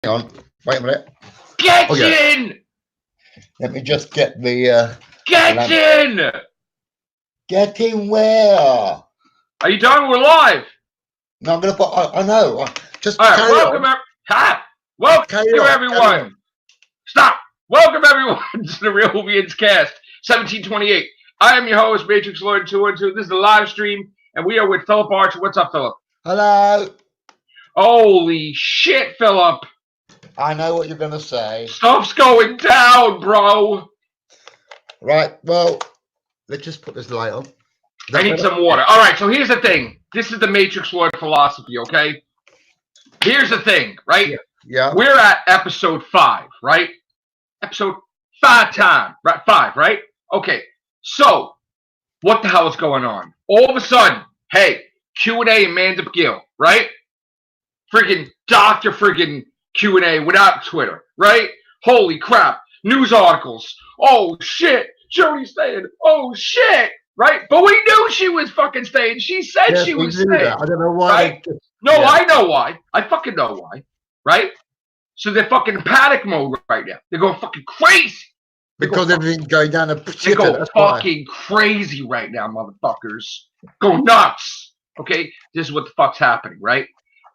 on. Wait a minute. Get in! Let me just get the... Get in! Get in where? Are you done? We're live. No, I'm going to put... I know. Just all right, carry welcome, on. Welcome everyone. Stop. Welcome, everyone, to the Real Whovians cast, 1728. I am your host, Matrix Lord 212. This is the live stream, and we are with Philip Archer. What's up, Philip? Hello. Holy shit, Philip. I know what you're going to say. Stuff's going down, bro. Right, well, let's just put this light on. I need some water. All right, so here's the thing. This is the Matrix Lord philosophy, okay? Here's the thing, right? Yeah. We're at episode 5, right? Episode 5 time. Right, 5, right? Okay, so what the hell is going on? All of a sudden, hey, Q&A Amanda Gill, right? Freaking Dr. freaking Q&A without Twitter, right? Holy crap. News articles. Oh, shit. Jody's staying. Oh, shit. Right? But we knew she was fucking staying. She said she was staying. I don't know why. Right? No, yeah. I know why. I fucking know why. Right? So they're fucking in panic mode right now. They're going fucking crazy. Because everything's going down a They go fucking crazy right now, motherfuckers. Go nuts. Okay? This is what the fuck's happening, right?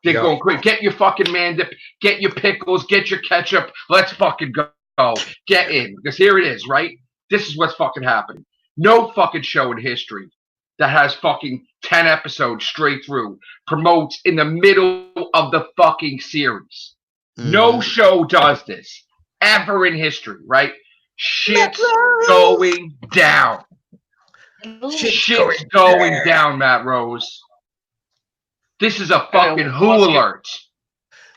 They're going crazy. Get your fucking mandip. Get your pickles. Get your ketchup. Let's fucking go. Get in. Because here it is, right? This is what's fucking happening. No fucking show in history that has fucking 10 episodes straight through promotes in the middle of the fucking series. No show does this ever in history, right? Shit's going down. Shit's going down, Matt Rose. This is a fucking Who alert.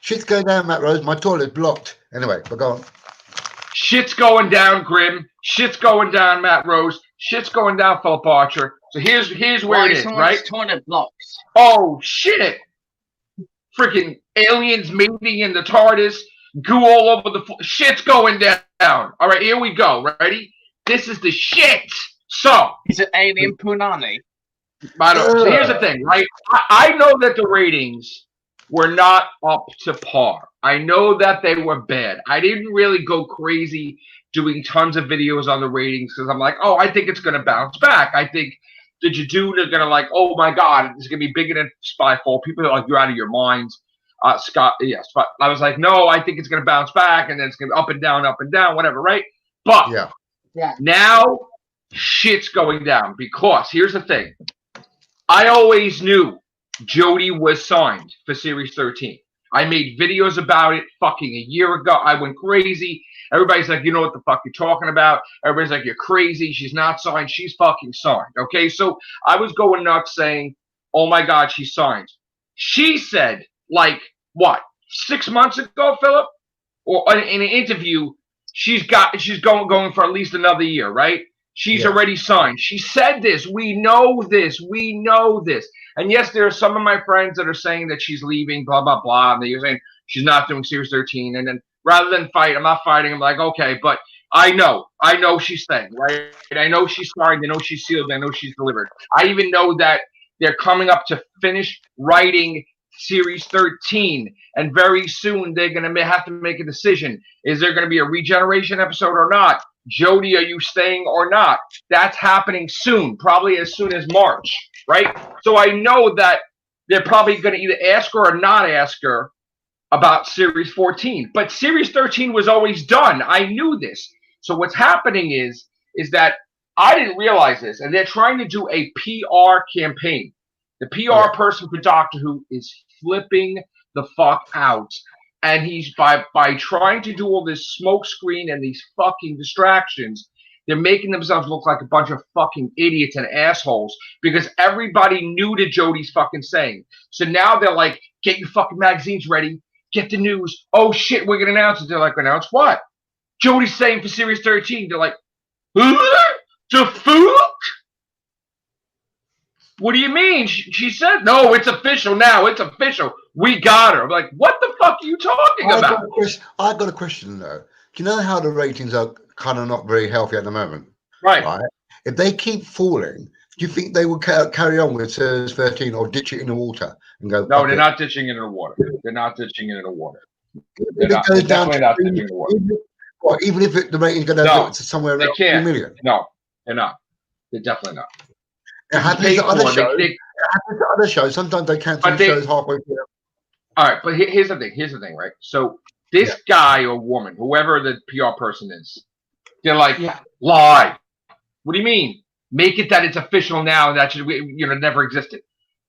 Shit's going down, Matt Rose. My toilet's blocked. Anyway, but go on. Shit's going down, Grim. Shit's going down, Matt Rose. Shit's going down, Philip Archer. So here's where it is, right? Toilet blocks. Oh, shit. Freaking aliens mating in the TARDIS. Goo all over the floor. Shit's going down. All right, here we go. Ready? This is the shit. So. Is it alien punani? So here's the thing, right? I know that the ratings were not up to par. I know that they were bad. I didn't really go crazy doing tons of videos on the ratings because I'm like, oh, I think it's going to bounce back. I think the Jadoo are going to like, oh my God, it's going to be bigger than Spyfall. People are like, you're out of your minds. Scott, yes. But I was like, no, I think it's going to bounce back and then it's going to be up and down, whatever, right? But now shit's going down because here's the thing. I always knew Jody was signed for Series 13. I made videos about it fucking a year ago. I went crazy. Everybody's like, you know what the fuck you're talking about? Everybody's like, you're crazy. She's not signed. She's fucking signed. Okay, so I was going nuts saying, oh my God, she's signed. She said, like, what, 6 months ago, Philip? Or in an interview, she's going for at least another year, right? She's already signed. She said this. We know this. We know this. And yes, there are some of my friends that are saying that she's leaving, blah, blah, blah. And they're saying she's not doing Series 13. And then rather than fight, I'm not fighting. I'm like, okay, but I know she's staying, right? And I know she's signed. I know she's sealed. I know she's delivered. I even know that they're coming up to finish writing Series 13. And very soon they're going to have to make a decision. Is there going to be a regeneration episode or not? Jody, are you staying or not? That's happening soon, probably as soon as March, right? So I know that they're probably going to either ask her or not ask her about Series 14. But Series 13 was always done. I knew this. So what's happening is that I didn't realize this, and they're trying to do a PR campaign. The PR person for Doctor Who is flipping the fuck out. And he's by trying to do all this smoke screen and these fucking distractions, they're making themselves look like a bunch of fucking idiots and assholes because everybody knew to Jody's fucking saying. So now they're like, get your fucking magazines ready, get the news. Oh shit, we're gonna announce it. They're like, announce what? Jody's saying for Series 13. They're like, the fuck? What do you mean? She said, no, it's official now. It's official. We got her. I'm like, what the fuck are you talking about? I got a question, though. Do you know how the ratings are kind of not very healthy at the moment? Right. If they keep falling, do you think they will carry on with Series 13 or ditch it in the water and go? No, they're not ditching it in the water. They're not ditching it in the water. They're not. They're definitely not doing the work. Even if the rating's going to go to somewhere around 2 million. No, they're not. They're definitely not. It happens to other shows. It happens to other shows. Sometimes they cancel shows halfway through. All right, but here's the thing. Here's the thing, right? So this guy or woman, whoever the PR person is, they're like, lie. What do you mean? Make it that it's official now and that should never existed.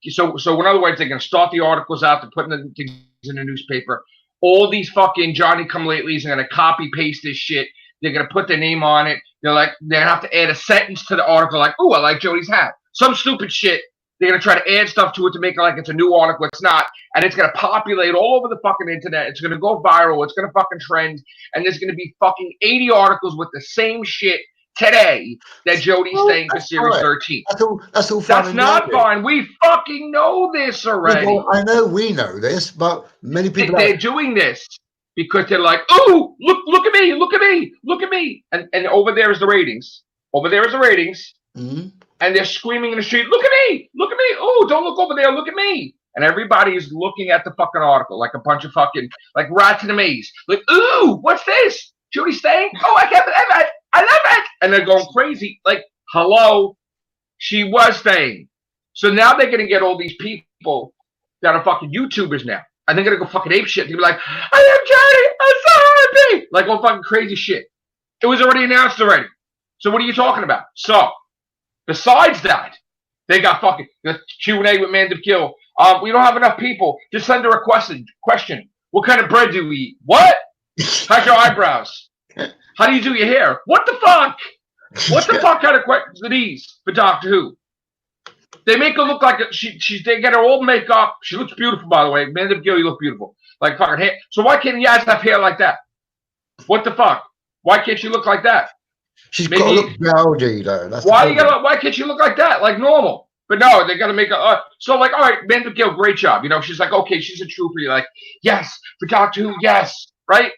So in other words, they're gonna start the articles out, they're putting the things in the newspaper. All these fucking Johnny come latelys are gonna copy paste this shit. They're gonna put their name on it. They're gonna have to add a sentence to the article, like, "Oh, I like Jody's hat." Some stupid shit. They're gonna try to add stuff to it to make it like it's a new article. It's not, and it's gonna populate all over the fucking internet. It's gonna go viral. It's gonna fucking trend, and there's gonna be fucking 80 articles with the same shit today that Jody's saying for Series 13. That's all fine. That's not fine. We fucking know this already. Well, I know we know this, but many people they're doing this because they're like, "Oh, look at me, look at me, look at me," and over there is the ratings. Over there is the ratings, and they're screaming in the street, "Look at me, look at me! Oh, don't look over there, look at me!" And everybody is looking at the fucking article like a bunch of fucking like rats in a maze. Like, "Ooh, what's this? Jody's saying, oh, I can't believe it! I love it!" And they're going crazy. Like, hello, she was saying. So now they're gonna get all these people that are fucking YouTubers now, and they're gonna go fucking ape shit. They're gonna be like, "I am Jody, I'm so happy!" Like all fucking crazy shit. It was already announced already. So what are you talking about? So besides that, they got fucking the Q&A with Man to Kill. We don't have enough people. Just send her a question. What kind of bread do we eat? What? How's your eyebrows? How do you do your hair? What the fuck? What the fuck kind of questions are these for Doctor Who? They make her look like they get her all makeup. She looks beautiful, by the way. Man of Gill, you look beautiful. Like fucking hair. So why can't you guys have hair like that? What the fuck? Why can't you look like that? She's got to look rowdy, though. That's why can't you look like that? Like normal. But no, they got to make a so like, all right, Man of Gill, great job. She's like, okay, she's a trooper. You're like, yes, for Doctor Who, yes, right?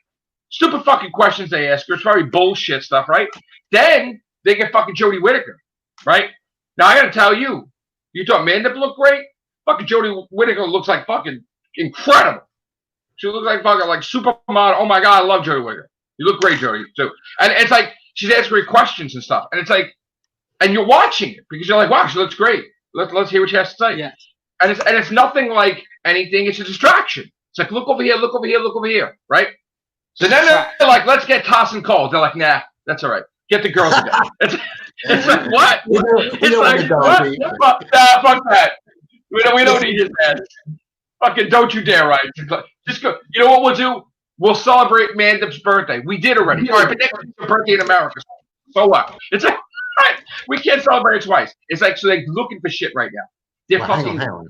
Stupid fucking questions they ask her. It's probably bullshit stuff, right? Then they get fucking Jodie Whittaker, right? Now I gotta tell you, you thought Mandip looked great? Fucking Jodie Whittaker looks like fucking incredible. She looks like fucking like supermodel. Oh my god, I love Jodie Whittaker. You look great, Jodie, too. And it's like she's asking me questions and stuff, and it's like, and you're watching it because you're like, wow, she looks great. Let's hear what she has to say. Yes. And it's nothing like anything. It's a distraction. It's like look over here, look over here, look over here, right? So then they're like, let's get Toss and Cole. They're like, nah, that's all right. Get the girls again. It's like, what? It's like, what? Fuck that. We don't need his ass. Fucking don't you dare, right? Just go. You know what we'll do? We'll celebrate Mandip's birthday. We did already. All right, but next week's her birthday in America. So what? It's like, right, we can't celebrate it twice. It's like, so they're looking for shit right now. They're fucking hang on.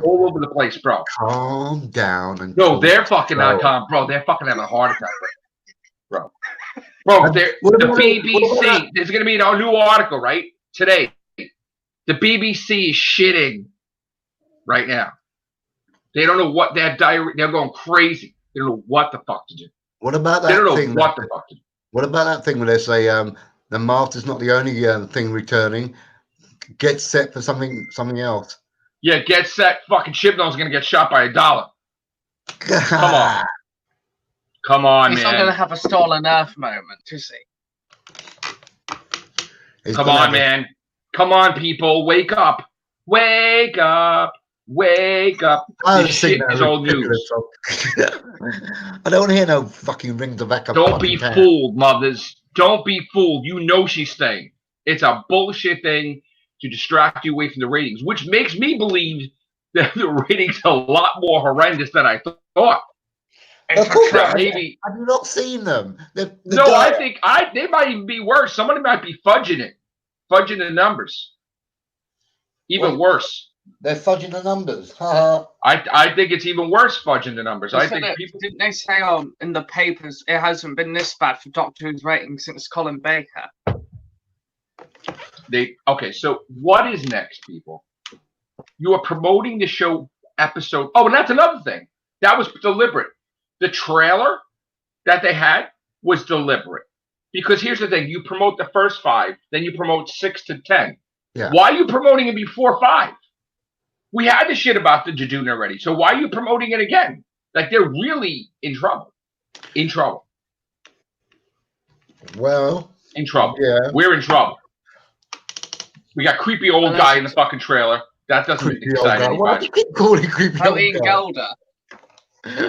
all over the place, bro. Calm down. No, they're fucking not calm, bro. They're fucking having a heart attack, bro. Bro, the BBC, there's going to be a new article, right? Today. The BBC is shitting right now. They don't know what they're going crazy. They don't know what the fuck to do. What about that thing? They don't thing know what the fuck to do. What about that thing where they say the Master's not the only thing returning? Get set for something else. Yeah, get set. Fucking Chibnall's going to get shot by $1. Come on. Come on, He's man. not going to have a stolen Earth moment, is he? Come on, man. Come on, people. Wake up. Wake up. Wake up. This shit is old news. I don't want to hear no fucking ring the back up. Don't be fooled, mothers. Don't be fooled. You know she's staying. It's a bullshit thing to distract you away from the ratings, which makes me believe that the ratings are a lot more horrendous than I thought. Of course, maybe. Have you not seen them? I think they might even be worse. Somebody might be fudging the numbers. Even worse. They're fudging the numbers. I think it's even worse fudging the numbers. Didn't they say in the papers it hasn't been this bad for Doctor Who's ratings since Colin Baker? Okay, so what is next, people? You are promoting the show episode. Oh, and that's another thing. That was deliberate. The trailer that they had was deliberate. Because here's the thing. You promote the first 5, then you promote 6 to 10. Yeah. Why are you promoting it before 5? We had the shit about the Jaduna already. So why are you promoting it again? Like they're really in trouble. In trouble. Well, in trouble. yeah. We're in trouble. We got creepy old guy in the fucking trailer. That doesn't make it exciting. Why do you keep calling creepy old Ian guy? Gelder.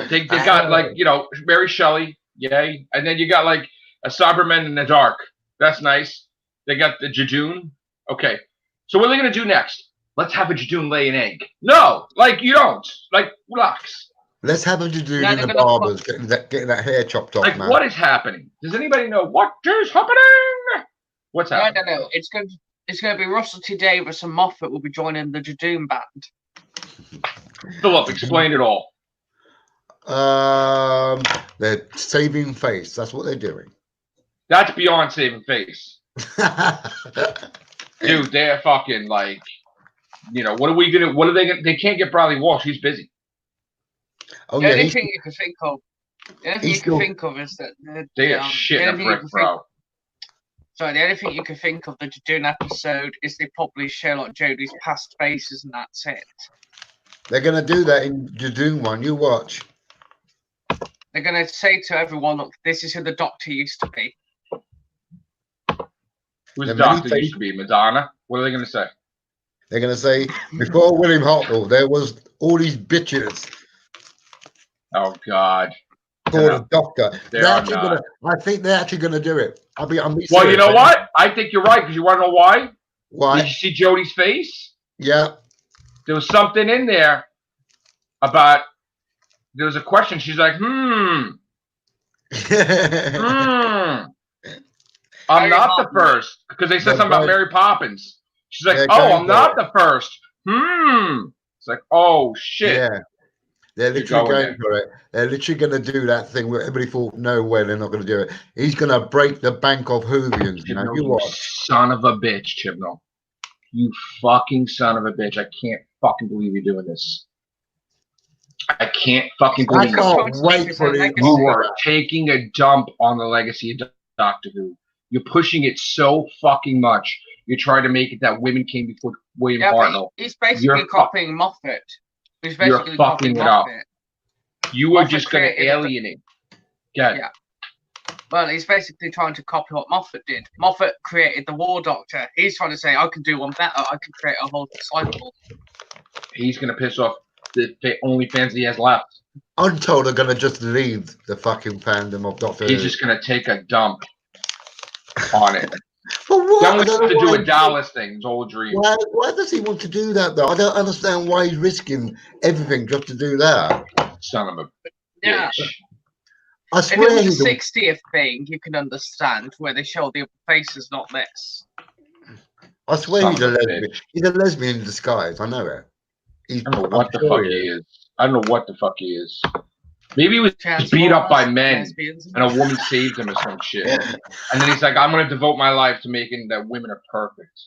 They got like, you know, Mary Shelley, yay. And then you got like a Cyberman in the dark. That's nice. They got the Jadoon. Okay. So what are they going to do next? Let's have a Jadoon lay an egg. No, like you don't. Like, relax. Let's have a Jadoon in the barbers getting that hair chopped off, like, man. What is happening? Does anybody know what is happening? What's happening? I don't know. It's going to be Russell T Davies and Moffat will be joining the Jadoon band. Philip, explain it all. They're saving face. That's what they're doing. That's beyond saving face. Dude, they're fucking like, you know, what are they gonna, they can't get Bradley Walsh. He's busy. Oh, the yeah, only thing you can think of, is that they are shit in a brick, bro. Sorry, the only thing you can think of the Jadoon episode is they probably show like Jodie's past faces and that's it. They're gonna do that in Jadoon one. You watch. They're gonna say to everyone, look, this is who the Doctor used to be. Who's the Doctor used to be? Madonna? What are they gonna say? They're gonna say before William Hartnell, there was all these bitches. Oh God. Called a Doctor. I think they're actually gonna do it. I'm well, you know what? I think you're right, because you want to know why? Why? Did you see Jodie's face? Yeah. There was something in there about. There was a question. She's like, I'm not the first, because they said something about Mary Poppins. She's like, I'm not the first. It's like, oh shit. Yeah. They're literally going for it. They're literally going to do that thing where everybody thought, no way, they're not going to do it. He's going to break the bank of Whovians. You son of a bitch, Chibnall. You fucking son of a bitch. I can't fucking believe you're doing this. I can't fucking believe I can't wait for it. You are taking a dump on the legacy of Doctor Who. You're pushing it so fucking much. You're trying to make it that women came before William Hartnell. He's basically copying Moffat. You're fucking it up. You are just going to alienate. Yeah. Well, he's basically trying to copy what Moffat did. Moffat created the War Doctor. He's trying to say, I can do one better. I can create a whole cycle. He's going to piss off the only fans he has left. I'm told they're going to just leave the fucking fandom of Doctor Who. He's just going to take a dump on it. For what? Then we have to do a Dallas thing. It's all a dream. Why does he want to do that, though? I don't understand why he's risking everything just to do that. Son of a bitch. I swear if it was a 60th thing, you can understand where they show the other faces, not this. I swear he's a lesbian. He's a lesbian in disguise. I know it. I don't know what the fuck he is. I don't know what the fuck he is. Maybe he was beat up by men and a woman saved him or some shit. And then he's like, I'm going to devote my life to making that women are perfect.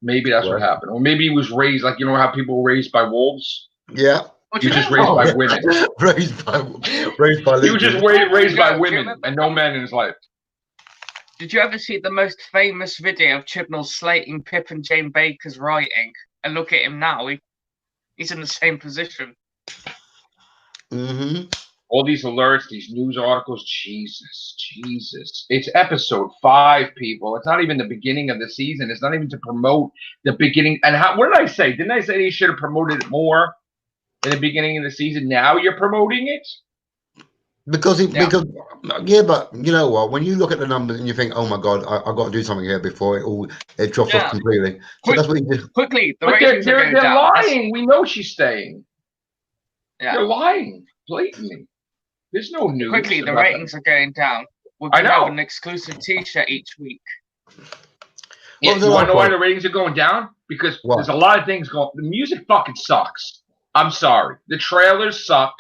Maybe that's what happened. Or maybe he was raised, like, you know how people were raised by wolves? Yeah. He was just raised by women. raised by he was just raised by women and no men in his life. Did you ever see the most famous video of Chibnall slating Pip and Jane Baker's writing? And look at him now. He's in the same position. Mm-hmm. All these alerts, these news articles, Jesus. It's episode 5, people. It's not even the beginning of the season. It's not even to promote the beginning. And what did I say? Didn't I say they should have promoted it more in the beginning of the season? Now you're promoting it? Because but you know what? When you look at the numbers and you think, oh my God, I've got to do something here before it drops off completely. So that's what you do. Quickly, they're lying. We know she's staying. Yeah. They're lying blatantly. There's no news. Quickly, the ratings are going down. We're going to have an exclusive T-shirt each week. You want to know why the ratings are going down? Because there's a lot of things going. The music fucking sucks. I'm sorry. The trailers suck.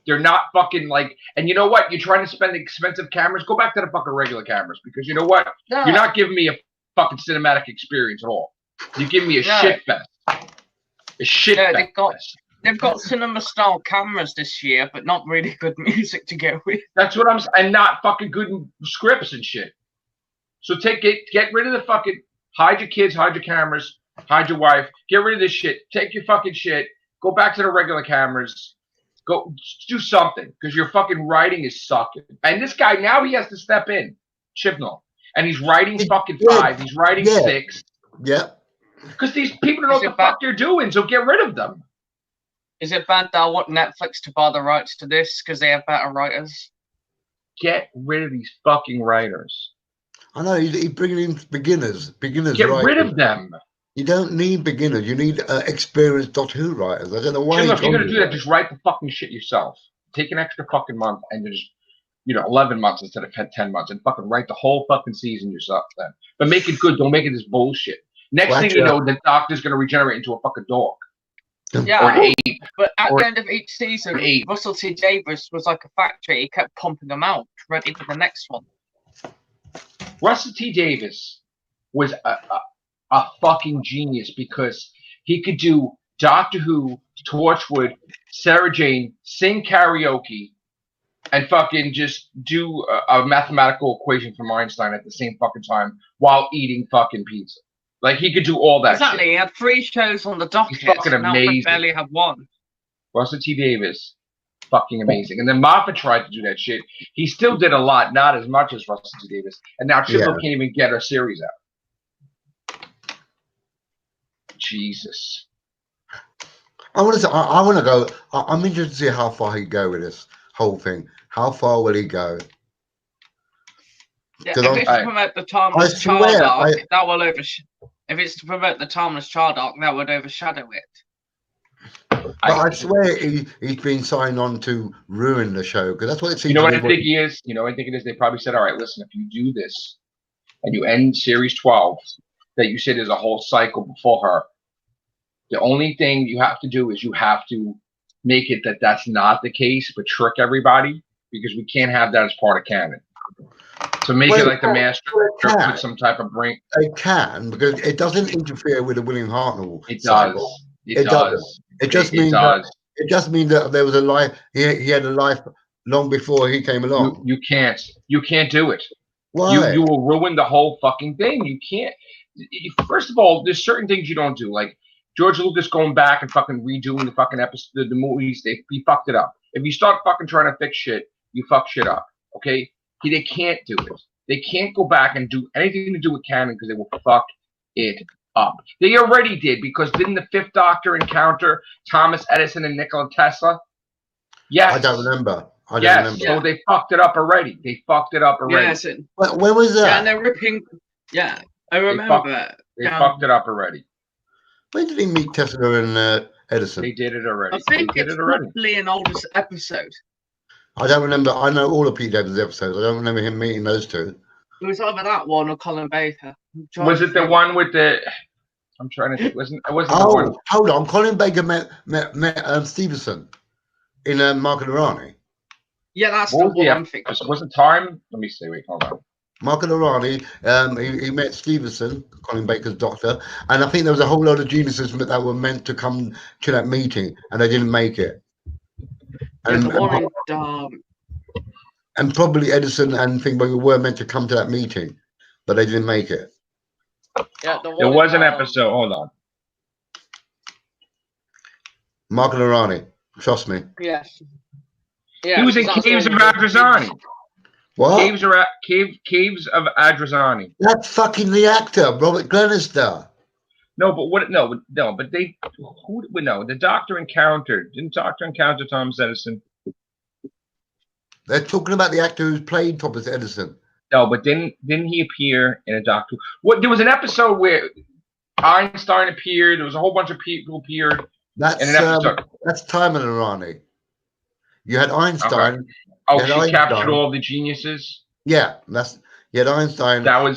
They're not fucking like. And you know what? You're trying to spend expensive cameras. Go back to the fucking regular cameras, because you know what? No. You're not giving me a fucking cinematic experience at all. You're giving me a shit fest. A shit fest. They've got cinema-style cameras this year, but not really good music to go with. That's what I'm saying. And not fucking good scripts and shit. So get rid of the fucking, hide your kids, hide your cameras, hide your wife, get rid of this shit. Take your fucking shit. Go back to the regular cameras Go do something because your fucking writing is sucking. And this guy now he has to step in, Chibnall, and he's writing fucking 5. He's writing 6. Yeah. Because these people don't know what the fuck they're doing, so get rid of them. Is it bad that I want Netflix to buy the rights to this because they have better writers? Get rid of these fucking writers. I know he's bringing in beginners. Get rid of them. You don't need beginners. You need experienced Doctor Who writers. I don't know why. If you're gonna do that, just write the fucking shit yourself. Take an extra fucking month and just 11 months instead of 10 months, and fucking write the whole fucking season yourself then. But make it good. Don't make it this bullshit. Next thing you know, the Doctor's gonna regenerate into a fucking dog. Yeah, or an ape. But at the end of each season, Russell T Davies was like a factory. He kept pumping them out, ready for the next one. Russell T Davies was a fucking genius because he could do Doctor Who, Torchwood, Sarah Jane, sing karaoke, and fucking just do a mathematical equation from Einstein at the same fucking time while eating fucking pizza. Like, he could do all that Exactly. shit. He had 3 shows on the docket. He's fucking amazing. Barely had 1. Russell T Davies, fucking amazing. And then Moffat tried to do that shit. He still did a lot, not as much as Russell T Davies. And now Chibnall can't even get a series out. Jesus. I want to go. I'm interested to see how far he go with this whole thing. How far will he go? Yeah, if it's to promote the timeless child arc, that will If it's to promote the timeless child arc, that would overshadow it. But I swear he's been signed on to ruin the show because that's what it seems. You know what I think he is? You know what I think it is? They probably said, "All right, listen, if you do this and you end series 12, that you said is a whole cycle before her, the only thing you have to do is you have to make it that that's not the case, but trick everybody because we can't have that as part of canon." So make it like the Master with some type of brain. They can because it doesn't interfere with the William Hartnell. It does. It does. It just means that there was a life. He had a life long before he came along. You can't do it. Why? You will ruin the whole fucking thing. You can't. First of all, there's certain things you don't do. Like George Lucas going back and fucking redoing the fucking episode, the movies. He fucked it up. If you start fucking trying to fix shit, you fuck shit up. Okay. They can't do it. They can't go back and do anything to do with canon because they will fuck it up. They already did because didn't the 5th Doctor encounter Thomas Edison and Nikola Tesla? Yes. I don't remember. So they fucked it up already. Yes. When was that? Yeah, and they're ripping. Yeah, I remember. They fucked it up already. When did he meet Tesla and Edison? They did it already. I think it's probably an oldest episode. I don't remember. I know all of Pete Davids' episodes. I don't remember him meeting those two. It was either that one or Colin Baker. Was it the one with the? I'm trying to think. It wasn't. Oh, the one. Hold on. Colin Baker met Stevenson in Mark and Rani. Yeah, that's the one I'm thinking. Wasn't time? Let me see. Wait, hold on. Mark and Rani. He met Stevenson, Colin Baker's doctor, and I think there was a whole load of geniuses that were meant to come to that meeting, and they didn't make it. And probably Edison and Thingbanger were meant to come to that meeting, but they didn't make it. Yeah, there was an episode. Hold on. Mark and Arani, trust me. Yes. Yeah, he was in Caves of Adrazani. What? Caves of Adrazani. That's fucking the actor, Robert Glenister. No, but what? No, but they. The Doctor encountered. Didn't Doctor encounter Thomas Edison? They're talking about the actor who's played Thomas Edison. No, but didn't he appear in a Doctor? What? There was an episode where Einstein appeared. There was a whole bunch of people appeared. That's Timon and Arani. You had Einstein. Okay. Oh, she captured all the geniuses. Yeah, you had Einstein. That was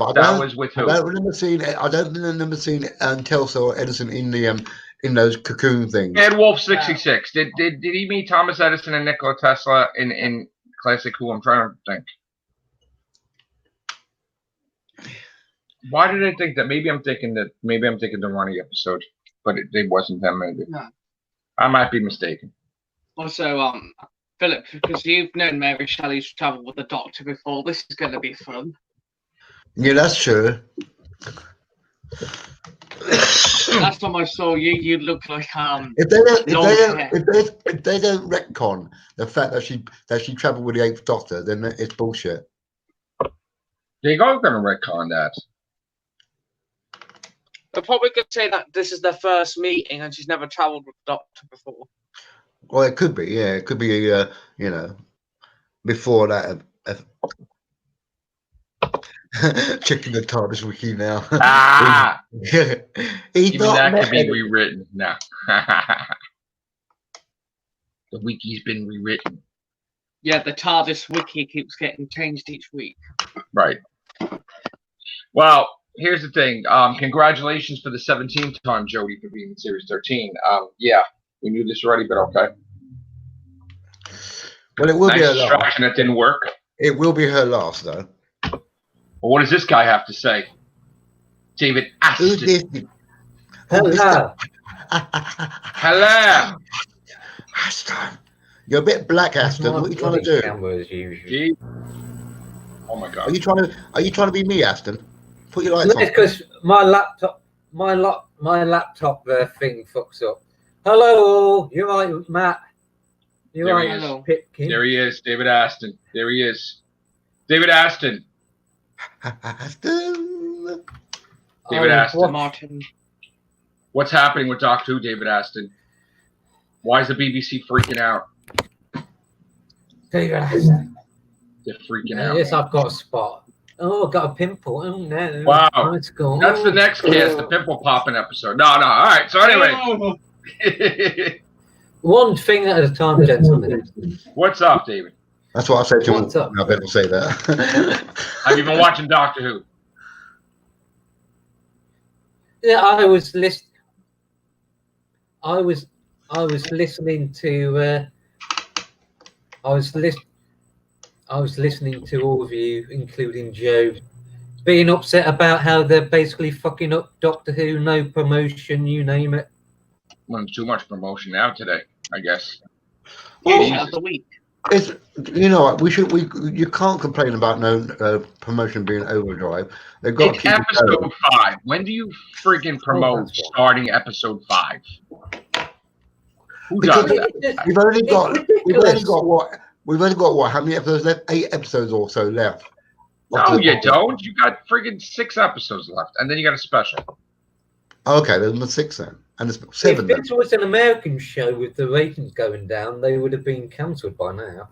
with who? I don't remember seeing Telsa or Edison in those cocoon things. Ed Wolf 66. Did he meet Thomas Edison and Nikola Tesla in Classic Who? I'm trying to think. Why did I think that? Maybe I'm thinking the Ronnie episode, but it wasn't them. Maybe. No. I might be mistaken. Also, Philip, because you've known Mary Shelley's travel with the Doctor before, this is going to be fun. Yeah, that's true. Last time I saw you, you look like If they don't retcon the fact that she travelled with the 8th Doctor, then it's bullshit. They are going to retcon that. They're probably going to say that this is their first meeting and she's never travelled with the Doctor before. Well, it could be, yeah. It could be, you know, before that. Checking the TARDIS wiki now. Ah! Even that could be rewritten now. The wiki's been rewritten. Yeah, the TARDIS wiki keeps getting changed each week. Right. Well, here's the thing. Congratulations for the 17th time, Jodie, for being in Series 13. Yeah, we knew this already, but okay. Well, it will be her distraction last. That didn't work. It will be her last, though. Well, what does this guy have to say? David Aston. Who's this? Hello. Hello. Aston. You're a bit black, Aston. What are you trying to do? Gee. Oh my God. Are you trying to be me, Aston? Put your lights on. Because my laptop thing fucks up. Hello, you're right, Matt. You're There right, he is. hello. Pipkin. There he is, David Aston. There he is. David Aston. Aston. David Aston. Martin. What's happening with Doctor Who, David Aston? Why is the BBC freaking out? David Aston. They're freaking out. Yes, I've got a spot. Oh, I've got a pimple. Oh, no. Wow. Let's go. That's the next cast, the pimple popping episode. No. All right. So anyway. One thing at a time, gentlemen. What's up, David? That's what I said to him. What's up? I better say that. Have you been watching Doctor Who? Yeah, I was listening to. I was listening to all of you, including Joe, being upset about how they're basically fucking up Doctor Who. No promotion, you name it. Well, too much promotion now today, I guess. Of the week. It's, you know what, you can't complain about no promotion being overdrive. They've got It's to keep episode 5. When do you freaking promote starting episode 5? Who does that? We've only got what? How many episodes left? 8 episodes or so left. No, you don't. You got friggin' 6 episodes left, and then you got a special. Okay, there's 6 then, and there's 7. If this was an American show with the ratings going down, they would have been cancelled by now.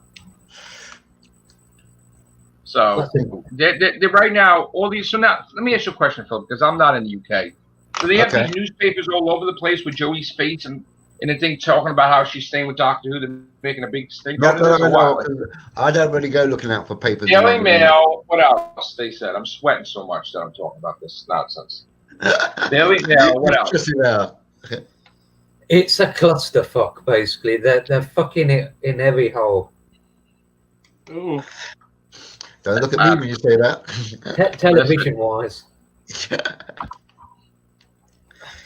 So they're right now, all these. So now, let me ask you a question, Phil, because I'm not in the UK. So they have these newspapers all over the place with Jodie's face and a thing talking about how she's staying with Doctor Who. They're making a big stink. No, I don't really go looking out for papers. Daily Mail. What else? They said I'm sweating so much that I'm talking about this nonsense. Daily Mail. What else? It's a clusterfuck, basically. They're fucking it in every hole. Ooh. Don't look at me when you say that. Television-wise.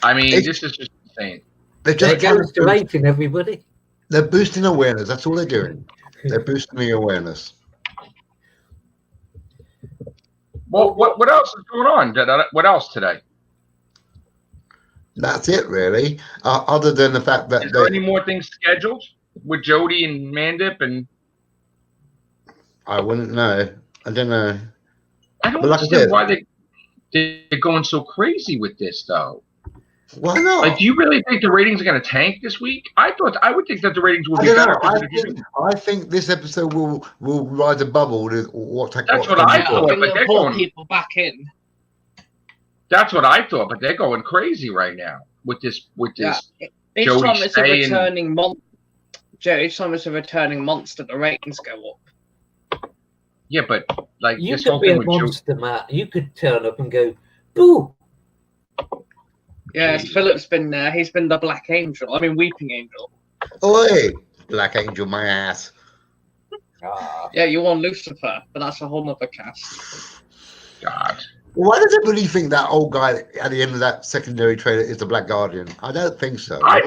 I mean, this is just insane. They're demonstrating everybody. They're boosting awareness. That's all they're doing. They're boosting the awareness. Well, what else is going on? What else today? That's it, really. Other than the fact that is there any more things scheduled with Jodie and Mandip and? I wouldn't know. I don't know. I don't understand why they're going so crazy with this, though. Why not? Like, do you really think the ratings are going to tank this week? I would think that the ratings will be better. I think this episode will rise a bubble. That's what I thought. But they're going people back in. That's what I thought, but they're going crazy right now with this. Yeah. Each time it's a returning monster. Joe, each time it's a returning monster, the ratings go up. Yeah, but like you could be a monster, Matt. You could turn up and go, boo. Yeah, Philip's been there. He's been the Black Angel. I mean, Weeping Angel. Oi, Black Angel, my ass. Yeah, you want Lucifer, but that's a whole other cast. God. Why does everybody think that old guy at the end of that secondary trailer is the Black Guardian? I don't think so. I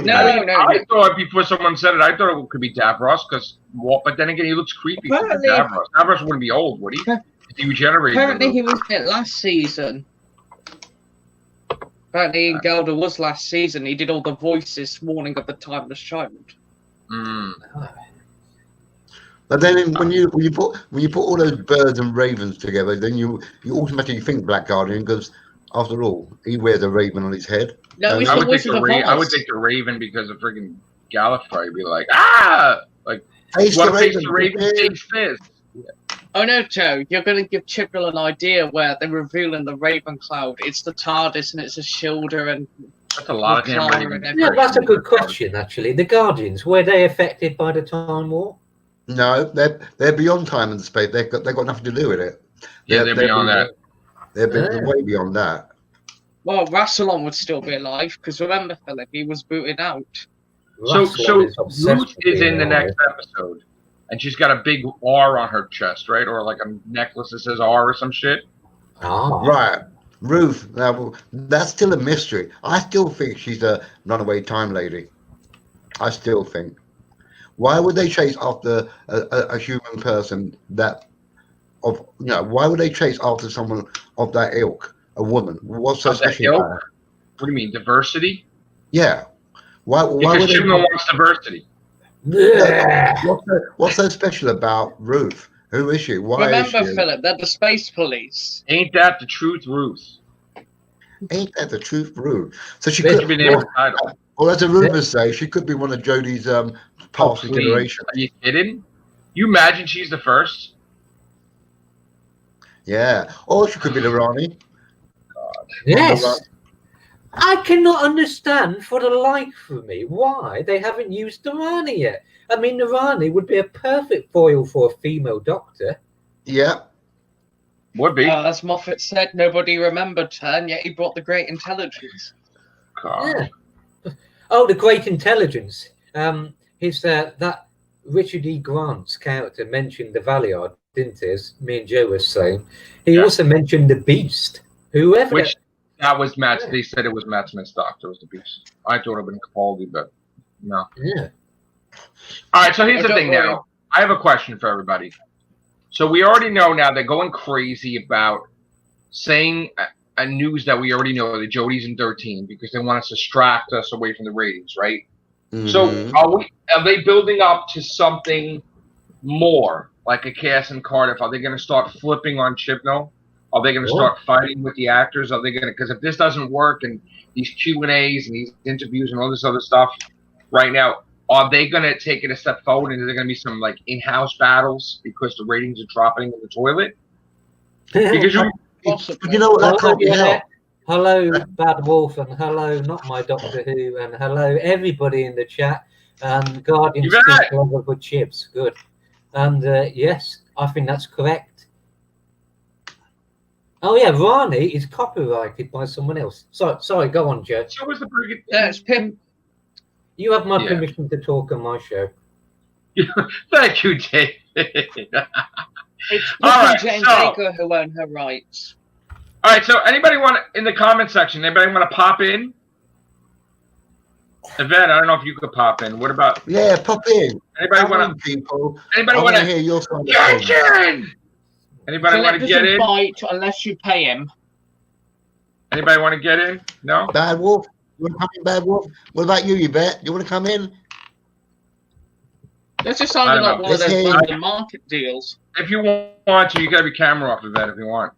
thought before someone said it, I thought it could be Davros, but then again, he looks creepy. Davros. Davros wouldn't be old, would he? He regenerated. Apparently, he was in it last season. Apparently, in Gelder was last season. He did all the voices warning of the timeless child. But then when you put all those birds and ravens together, then you automatically think Black Guardian, because after all, he wears a raven on his head. No, he's I the would take Wizard of Oz. I would take the Raven because of freaking Gallifrey. Be like, like Face what the face Raven, the Raven yeah. takes fist. Oh no, Joe! You're going to give Chibnall an idea where they're revealing the Raven Cloud. It's the TARDIS and it's a Shielder and That's a lot of damn Clara Raven. and Yeah, that's a good question, actually. The Guardians, were they affected by the Time War? No, they're beyond time and space. They've got nothing to do with it. They're beyond that. They're way beyond that. Well, Rassilon would still be alive because remember, Philip, he was booted out. So Rassilon is Ruth obsessed with is in being the alive. next episode, and she's got a big R on her chest, right? Or like a necklace that says R or some shit. Ah. Right. Ruth, now that's still a mystery. I still think she's a runaway time lady. I still think. Why would they chase after a human person why would they chase after someone of that ilk, a woman? What's so Of that special about ilk? her? What do you mean, diversity? Yeah. Why Because would they? Chibnall wants diversity. What's so special about Ruth? Who is she? Why Remember, is she? Philip, they're the space police. Ain't that the truth, Ruth? Ain't that the truth, Ruth? So she That could should be named the title. or as the rumors say, she could be one of Jodie's past Please. generations. Are you kidding? You imagine she's the first? Yeah. Or she could be the Rani. Yes. I cannot understand for the life of me why they haven't used the Rani yet. I mean, the Rani would be a perfect foil for a female doctor. Yeah. Would be. As Moffat said, nobody remembered her, and yet he brought the great intelligence. God. Yeah. Oh, the Great Intelligence. His that Richard E. Grant's character mentioned the Valiard, didn't he? As me and Joe was saying. He also mentioned the Beast. Whoever. Which that was Matt. They said it was Matt Smith's doctor was the Beast. I thought it would have been Capaldi, but no. Yeah. All right. So here's the don't thing worry. now. I have a question for everybody. So we already know now they're going crazy about saying a news that we already know that Jodie's in 13 because they want us to distract us away from the ratings, right? Mhm. So are they building up to something more like a Cass and Cardiff? Are they going to start flipping on Chibnall? Are they going to start fighting with the actors? Are they going to? Because if this doesn't work and these Q&As and these interviews and all this other stuff right now, are they going to take it a step forward and is there going to be some like in-house battles because the ratings are dropping in the toilet? Because you know what that can't be helped. Hello, Bad Wolf, and hello, not my Doctor Who, and hello, everybody in the chat. Guardians Yvette! clever with chips, good. And yes, I think that's correct. Oh yeah, Rani is copyrighted by someone else. Sorry, go on, Joe. So was the pretty That's Pim. You have my Yeah. permission to talk on my show. Thank you, Jay. It's Pim All right, and Jane so- Baker who own her rights. All right, so anybody want in the comment section? Anybody want to pop in? Yvette, I don't know if you could pop in. What about Yeah, pop in. anybody Come want on, to? people. Anybody I want want to to hear your side of get things. in? Anybody want Philip to get doesn't in? bite unless you pay him. Anybody want to get in? No. Bad Wolf, you want to come in, Bad Wolf? What about you, Yvette? You want to come in? That just I sounded don't like know. one of those Let's hear- London market deals. If you want to, you got to be camera off of that if you want.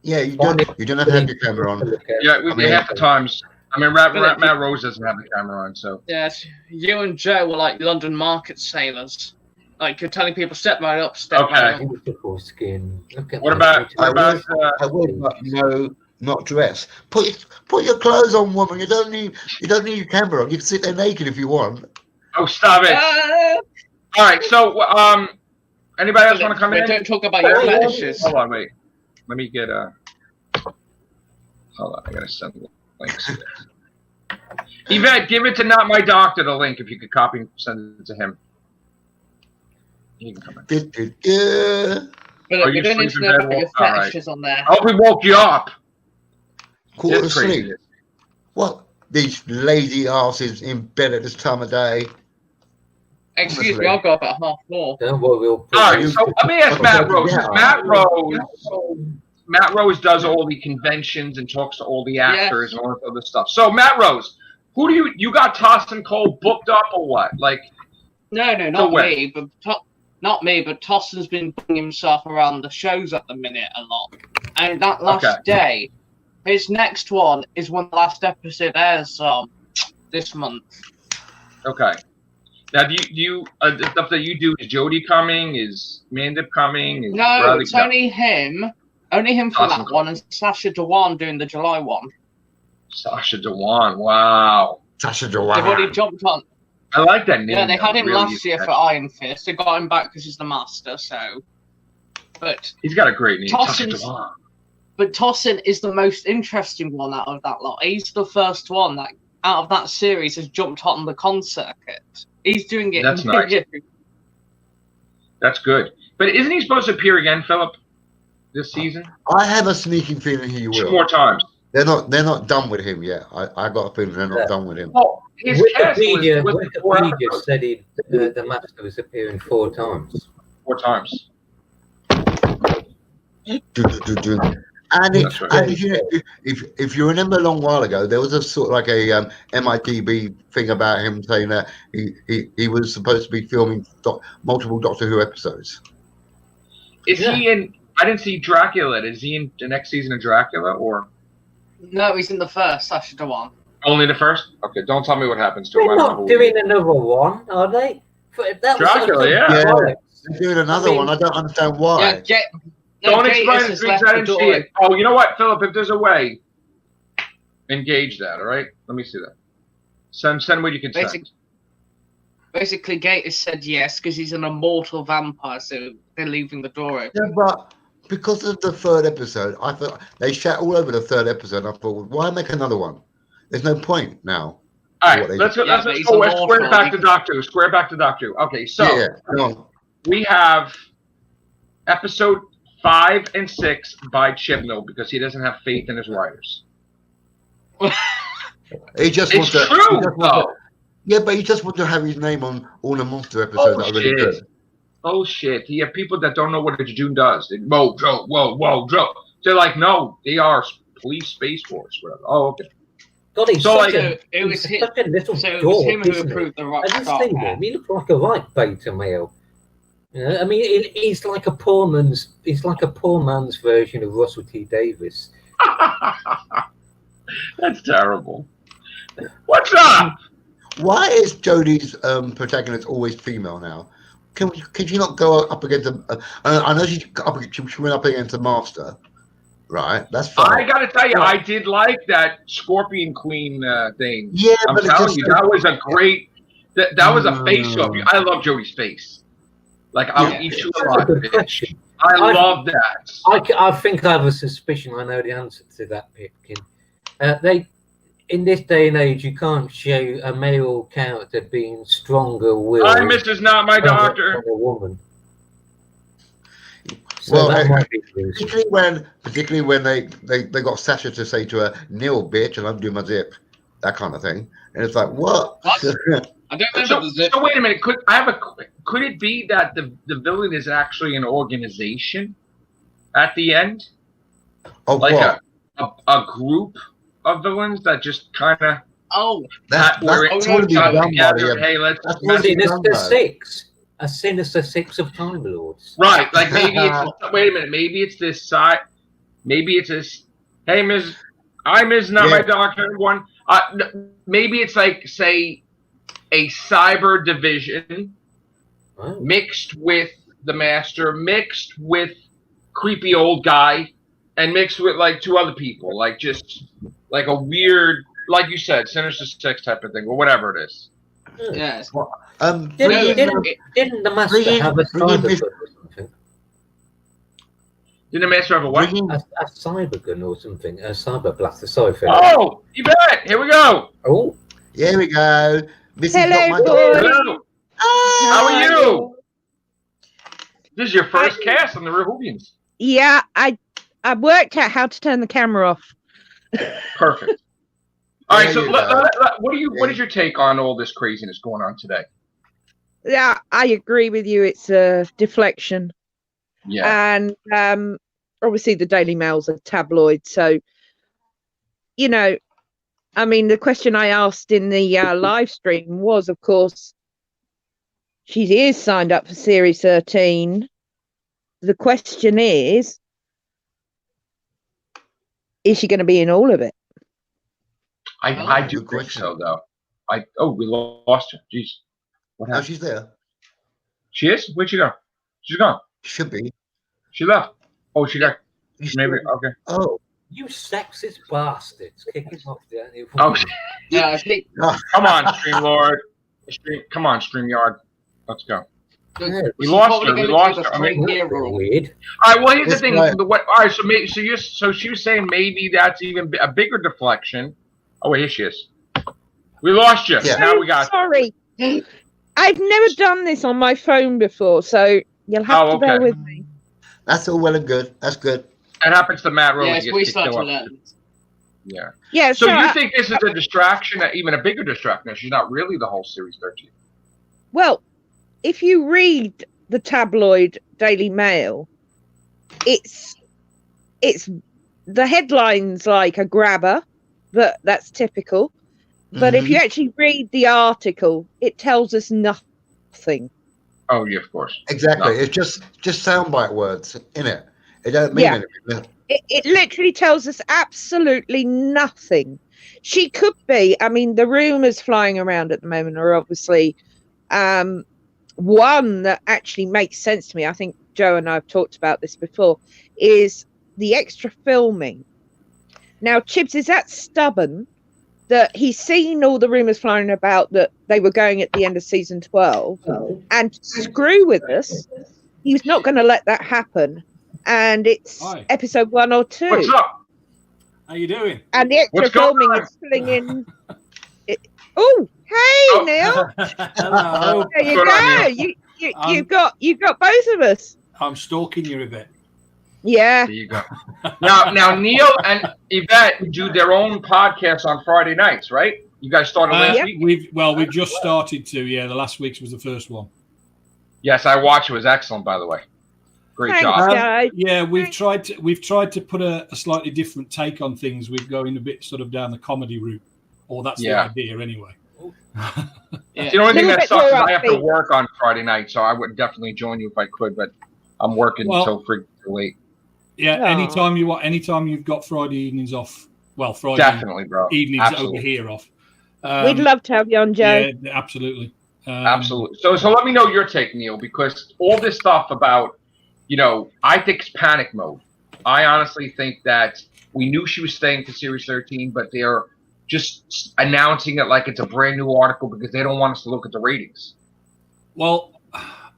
Yeah, you don't have to have your camera on. Yeah, we mean- half the times. I mean, Matt Rose doesn't have the camera on, so. Yes, you and Joe were like London market sailors. Like you're telling people step right up, step right up. Beautiful skin. Look at What my about beautiful- I would, but no, not dress. Put your clothes on, woman. You don't need your camera on. You can sit there naked if you want. Oh, stop it! Ah! All right, so anybody else want to come in? Don't talk about your fetishes. Hold on, wait. Let me get Hold on, I gotta send the links. Yvette, give it to Not My Doctor the link if you could copy and send it to him. He can come in. But Are we you don't need to sleeping know bad, about your Wolf? All right. fetishes on there. I hope we woke you up. Quarter It's to crazy. sleep. What? These lazy asses in bed at this time of day. Excuse me, I'll go up at 4:30. Don't worry, we'll put All right, you- so let me ask Matt Rose. Matt Rose Matt Rose does all the conventions and talks to all the actors and all that other stuff. So Matt Rose, who do you got Tossin Cole booked up or what? Like, no, not me, not me, but Tossin's been putting himself around the shows at the minute a lot. And that last day, his next one is when the last episode airs this month. Okay. Now, do you the stuff that you do, is Jody coming? Is Mandip coming? Is no, it's only him. Only him for that one, and Sasha Dewan doing the July one. Sasha Dewan, wow. Sasha Dewan. They've already jumped on. I like that name. Yeah, they had him last year for Iron Fist. They got him back because he's the master, so. But he's got a great name, Sasha Dewan. But Tossin is the most interesting one out of that lot. He's the first one that, out of that series, has jumped on the con circuit. He's doing it. That's nice. That's good. But isn't he supposed to appear again, Philip, this season? I have a sneaking feeling he will. 2 more times. They're not done with him yet. I got a feeling they're not done with him. Well, his Wikipedia said the master was appearing 4 times. 4 times. And if you remember a long while ago, there was a sort of like a MITB thing about him saying that he was supposed to be filming multiple Doctor Who episodes. Is he in? I didn't see Dracula. Is he in the next season of Dracula or? No, he's in the first. Sasha Dewan. Only the first? Okay, don't tell me what happens to him. They're not doing another one, are they? That Dracula, yeah. They're doing another one. I don't understand why. Yeah, don't explain it to me. I didn't see it. Oh, you know what, Philip? If there's a way, engage that. All right. Let me see that. Send what you can send. Basically, Gate has said yes because he's an immortal vampire, so they're leaving the door open. Yeah, but because of the 3rd episode, I thought they shat all over the 3rd episode. I thought, why make another one? There's no point now. All right, let's go. Square back to Doctor Who. Square back to Doctor Who. Okay, so we have episode 5 and 6 by Chibnall because he doesn't have faith in his writers. He just wants to. True, though. Yeah, but he just wants to have his name on all the monster episodes that are really good. Oh shit! You have people that don't know what a Jejune does. Whoa, Joe. They're like, no, they are police space force. Whatever. Oh, okay. God, he's so such it was him who approved the rock star. He looked like a right beta male. You know, I mean, he's like a poor man's. He's like a poor man's version of Russell T Davies. That's terrible. What's up? Why is Jodie's protagonist always female now? Can she not go up against I know she went up against the master, right? That's fine. I gotta tell you, I did like that Scorpion Queen thing. Yeah, I'm telling you, that was a great. That was a face off. I love Jodie's face. Like I'll eat you alive, bitch. I love that. I think I have a suspicion. I know the answer to that, Pipkin. In this day and age, you can't show a male character being stronger willed. I'm Mrs. Not My Doctor. A woman. So well, that might be particularly when they got Sasha to say to her, "Kneel, bitch," and undo my zip, that kind of thing, and it's like, what? I don't know the zip. So wait a minute. Could it be that the villain is actually an organization at the end? Oh, like a group of villains that just kind of that's already done. Hey, let's Sinister Six, a Sinister Six of Time Lords. Right, like maybe it's wait a minute, maybe it's this side, maybe it's this. Hey, I'm not my doctor. One, maybe it's like say a cyber division mixed with the master, mixed with creepy old guy, and mixed with like 2 other people, like just. Like a weird, like you said, Sinister Six type of thing, or whatever it is. Yes. Well, didn't the master have a cyber gun or something? Didn't the master have a what? A cyber gun or something? A cyber blaster. Sorry, Phil. Oh, Yvette, here we go. Oh, here we go. This Hello, is not my Hello. How are you? This is your first cast on the Whovians. Yeah, I worked out how to turn the camera off. Perfect. All right, so what is your take on all this craziness going on today? Yeah, I agree with you. It's a deflection. Yeah. And obviously the Daily Mail's a tabloid, so you know, I mean, the question I asked in the live stream was, of course, she is signed up for Series 13. The question is she going to be in all of it? I do think so, though. We lost her. Jeez. What happened? Oh, she's there. She is? Where'd she go? She's gone. Should be. She left. Oh, she got. Maybe. Okay. Oh. You sexist bastards. Kick him off there. Oh, Yeah, I think. come on, Streamlord. Come on, StreamYard. Let's go. Yeah, We lost her. We lost her. I mean, weird. all right. Well, here's the thing. All right. So she was saying maybe that's even a bigger deflection. Oh wait, here she is. We lost you. Yeah. Now we got. Sorry, I've never done this on my phone before, so you'll have to bear with me. That's all well and good. That's good. That happens to Matt Rose. Yes, we start to learn. Yeah. Yeah. So you think this is a distraction, even a bigger distraction? She's not really the whole Series 13. Well, if you read the tabloid Daily Mail, it's the headline's like a grabber, but that's typical. But if you actually read the article, it tells us nothing. Oh, yeah, of course. Exactly. No. It's just soundbite words, innit? It don't mean anything. It literally tells us absolutely nothing. She could be. I mean, the rumours flying around at the moment are obviously one that actually makes sense to me. I think Joe and I have talked about this before, is the extra filming. Now, Chibs is that stubborn that he's seen all the rumours flying about that they were going at the end of season 12 and screw with us. He's not going to let that happen. And it's episode 1 or 2. What's up? How you doing? And the extra filming is filling in. Oh, hey, Neil. Hello. There you go. You got both of us. I'm stalking you a bit. Yeah. There you go. Now Neil and Yvette do their own podcast on Friday nights, right? You guys started last week? We've just started to. Yeah, the last week's was the first one. Yes, I watched. It was excellent, by the way. Great job. Yeah, we've tried to put a slightly different take on things. We're going a bit sort of down the comedy route, or that's the idea anyway. The only thing that sucks is I have to work on Friday night, so I would definitely join you if I could, but I'm working until freaking late. Yeah, anytime you've got Friday evenings off. Well, Friday definitely, bro. Evenings absolutely. over here off. We'd love to have you on, Joe. Yeah, absolutely. Absolutely. So let me know your take, Neil, because all this stuff about, I think it's panic mode. I honestly think that we knew she was staying to Series 13, but they're just announcing it like it's a brand new article because they don't want us to look at the ratings. Well,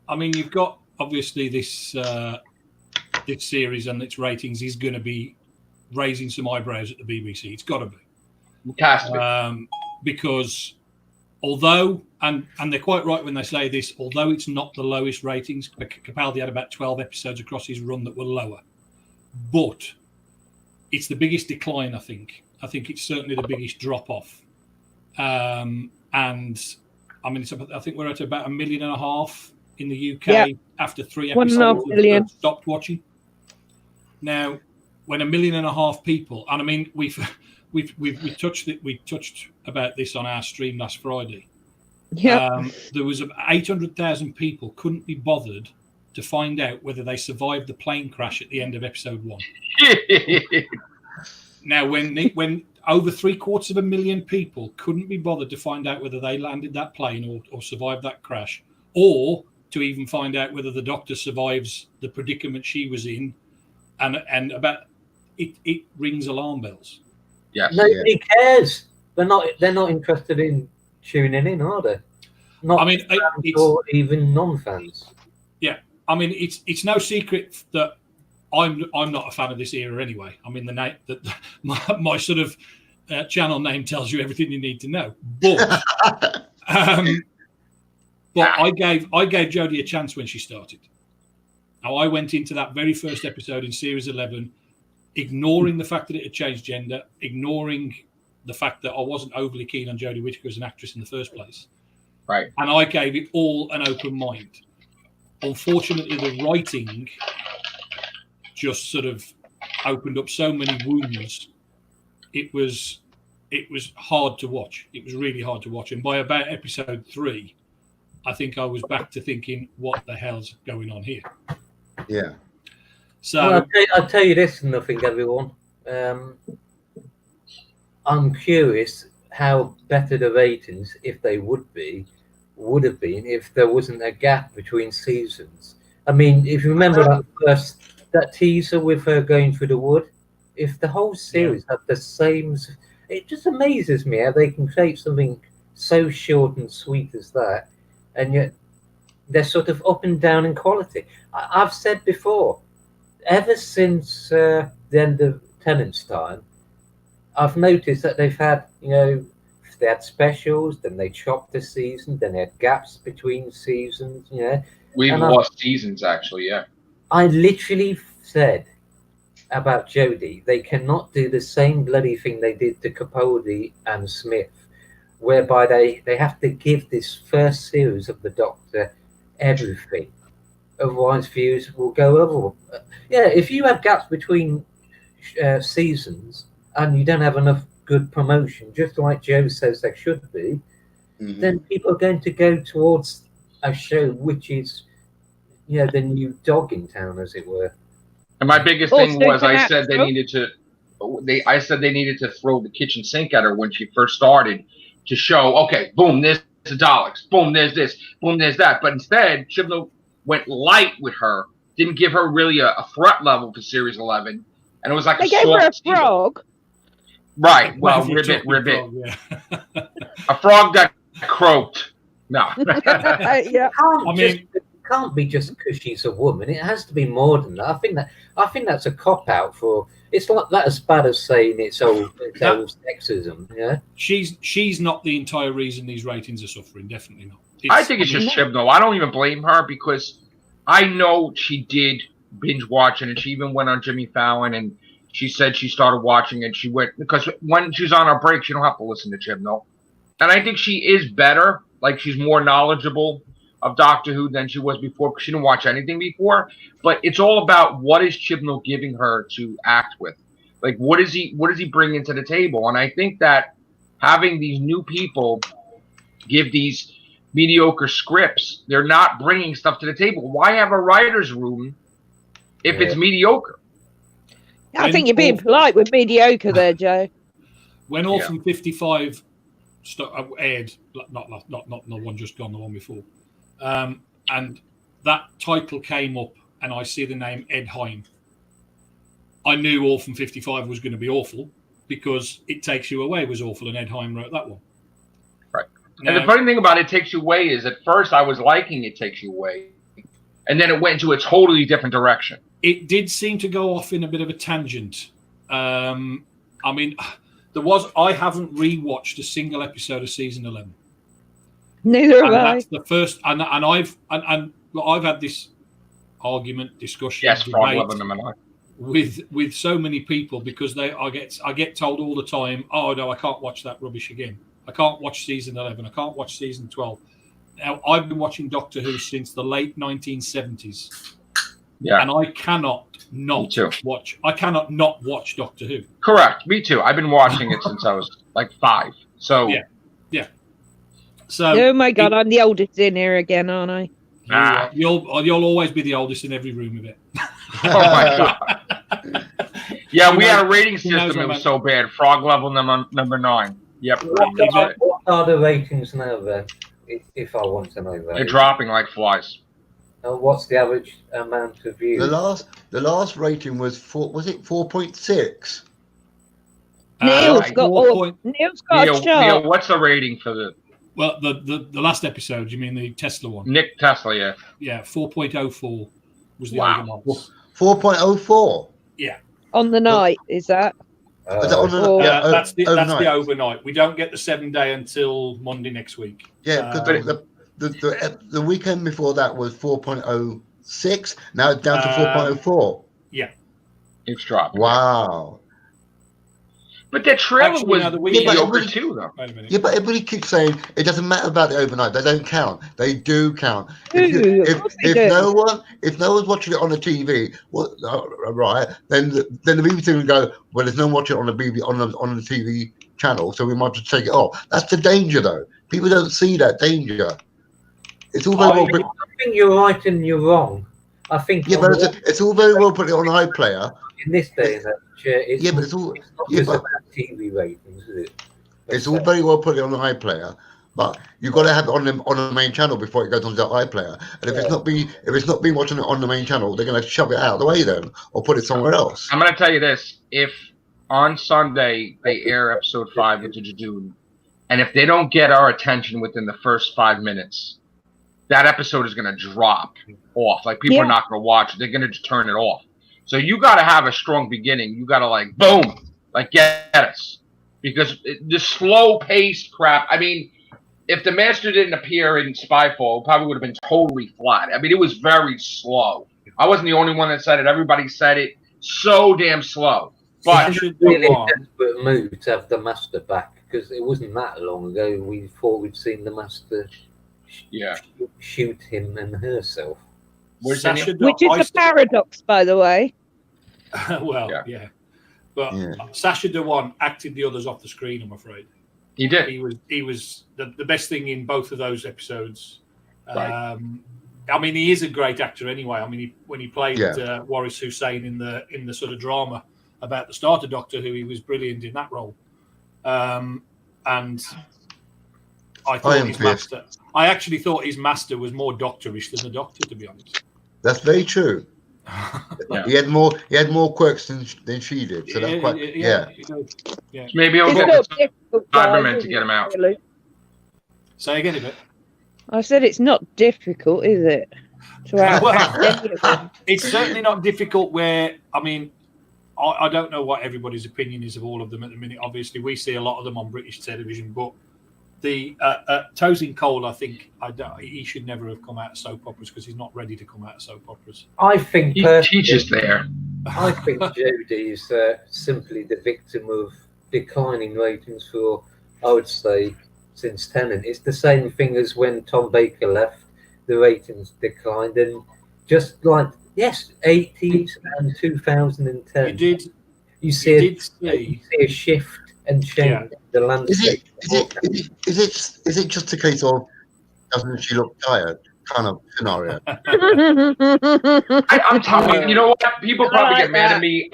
I mean, you've got obviously this series and its ratings is going to be raising some eyebrows at the BBC. It's got to be. It has to be. Because although, and they're quite right when they say this, although it's not the lowest ratings, Capaldi had about 12 episodes across his run that were lower, but it's the biggest decline, I think. I think it's certainly the biggest drop-off. And, I mean, I think we're at about 1.5 million in the UK after 3 episodes. 1.5 million. Stopped watching. Now, when 1.5 million people, and I mean, we touched about this on our stream last Friday. Yeah. There was 800,000 people couldn't be bothered to find out whether they survived the plane crash at the end of episode 1. Now, when over 750,000 people couldn't be bothered to find out whether they landed that plane or survived that crash, or to even find out whether the doctor survives the predicament she was in, and about it rings alarm bells. Yes. Nobody cares. They're not interested in tuning in, are they? Not, I mean, or even non-fans. Yeah, I mean, it's no secret that I'm not a fan of this era anyway. I mean, the name that my sort of channel name tells you everything you need to know. But I gave Jodie a chance when she started. Now, I went into that very first episode in Series 11, ignoring the fact that it had changed gender, ignoring the fact that I wasn't overly keen on Jodie Whittaker as an actress in the first place. Right. And I gave it all an open mind. Unfortunately, the writing just sort of opened up so many wounds. It was hard to watch. It was really hard to watch. And by about episode 3, I think I was back to thinking, what the hell's going on here? Yeah. So well, I'll tell you this, and nothing, everyone. I'm curious how better the ratings, if they would have been if there wasn't a gap between seasons. I mean, if you remember that teaser with her going through the wood, if the whole series had the same, it just amazes me how they can create something so short and sweet as that, and yet they're sort of up and down in quality. I've said before, ever since the end of Tennant's time, I've noticed that they've had, they had specials, then they chopped the season, then they had gaps between seasons, We've lost seasons, actually, yeah. I literally said about Jodie, they cannot do the same bloody thing they did to Capaldi and Smith, whereby they have to give this first series of the Doctor everything. Otherwise, views will go over. If you have gaps between seasons and you don't have enough good promotion, just like Joe says there should be, then people are going to go towards a show which is, the new dog in town, as it were. And my biggest thing was I said they needed to throw the kitchen sink at her when she first started to show, okay, boom, there's the Daleks, boom, there's this, boom, there's that. But instead, Chibnall went light with her, didn't give her really a threat level for Series 11, and it was like they gave her a frog. Right. Well, ribbit. Frog, yeah. A frog that croaked. No. Yeah. It can't be just because she's a woman. It has to be more than that. I think that's a cop out for. It's not that as bad as saying it's old sexism. Yeah. She's not the entire reason these ratings are suffering. Definitely not. I think it's just Chibnall. I don't even blame her because I know she did binge watching, and she even went on Jimmy Fallon and she said she started watching and she went because when she's on her break, she don't have to listen to Chibnall. And I think she is better. Like she's more knowledgeable of Doctor Who than she was before because she didn't watch anything before. But it's all about what is Chibnall giving her to act with. Like what is he bringing to the table? And I think that having these new people give these mediocre scripts, they're not bringing stuff to the table. Why have a writer's room if it's mediocre? I think you're being polite with mediocre there, Joe. When Orphan 55 aired, not the one just gone, the one before, and that title came up, and I see the name Ed Hine. I knew Orphan 55 was going to be awful because It Takes You Away was awful, and Ed Hine wrote that one. Right. Now, and the funny thing about It Takes You Away is at first I was liking It Takes You Away, and then it went into a totally different direction. It did seem to go off in a bit of a tangent. I mean, I haven't rewatched a single episode of season 11. Neither have I. That's the first, and I've had this discussion, with so many people because I get told all the time, oh no, I can't watch that rubbish again. I can't watch season 11. I can't watch season 12. Now I've been watching Doctor Who since the late 1970s. Yeah, and I cannot not watch. I cannot not watch Doctor Who. Correct. Me too. I've been watching it since I was like 5. So yeah. So oh my God, I'm the oldest in here again, aren't I? You'll always be the oldest in every room of it. Oh my God. Yeah, we had a rating system. It was so bad. Frog level number 9. Yep. What are the ratings now then? If I want to know that, they're dropping like flies. What's the average amount of views? The last rating was 4.6. Neil's got a chart. Neil, what's the rating for the? Well, the last episode. You mean the Tesla one? Nick Tesla, yeah. Yeah, 4.04 was the other one. 4.04. Yeah. On the night, is that? That's the overnight. We don't get the 7-day until Monday next week. Yeah, because the weekend before that was 4.06. Now it's down to 4.04. Yeah, it's dropped. Wow. But their trailer Actually, was no, the mediocre too, though. Wait a minute. Yeah, but everybody keeps saying it doesn't matter about the overnight. They don't count. They do count. Of course they do. If no one's watching it on the TV, well, right, then the BBC will go, well, there's no one watching it on the BBC on the TV channel, so we might just take it off. That's the danger, though. People don't see that danger. It's all very well. I think you're right and you're wrong. I think But it's all very well put it on iPlayer. in this day and age, Yeah, but it's all not just about TV ratings, is it? it's all very well put it on the iPlayer, but you've got to have it on the main channel before it goes on the iPlayer. And if it's not being watching it on the main channel, they're going to shove it out of the way then, or put it somewhere else. I'm going to tell you this: if on Sunday they air episode 5 into June, and if they don't get our attention within the first 5 minutes, that episode is going to drop off. Like, people are not going to watch it; they're going to just turn it off. So you got to have a strong beginning. You got to, like, boom, like, get us. Because the slow-paced crap, I mean, if the Master didn't appear in Spyfall, it probably would have been totally flat. I mean, it was very slow. I wasn't the only one that said it. Everybody said it. So damn slow. But it's really a desperate move to have the Master back, because it wasn't that long ago we thought we'd seen the Master shoot him and herself. Which is a paradox, by the way. Well, yeah. But Sacha Dhawan acted the others off the screen, I'm afraid. He did. He was the best thing in both of those episodes. Right. I mean, he is a great actor anyway. I mean, when he played Waris Hussein in the sort of drama about the Starter Doctor, he was brilliant in that role. And I thought his master. I actually thought his master was more doctorish than the Doctor, to be honest. That's very true. He had more quirks than she did. So that's quite Maybe I'll get Cybermen to get him out. Really. Say again, Yvette. I said it's not difficult, is it? It's certainly not difficult. Where I mean, I don't know what everybody's opinion is of all of them at the minute. Obviously, we see a lot of them on British television, but the Tosin Cole, I think he should never have come out of soap operas because he's not ready to come out of soap operas. I think he teaches there. I think Jodie is simply the victim of declining ratings for, I would say, since Tennant. It's the same thing as when Tom Baker left, the ratings declined, and just like 80s and 2010, you see a shift and change the landscape. Is it just a case of doesn't she look tired kind of scenario? I'm telling you, you know what? People probably get mad at me.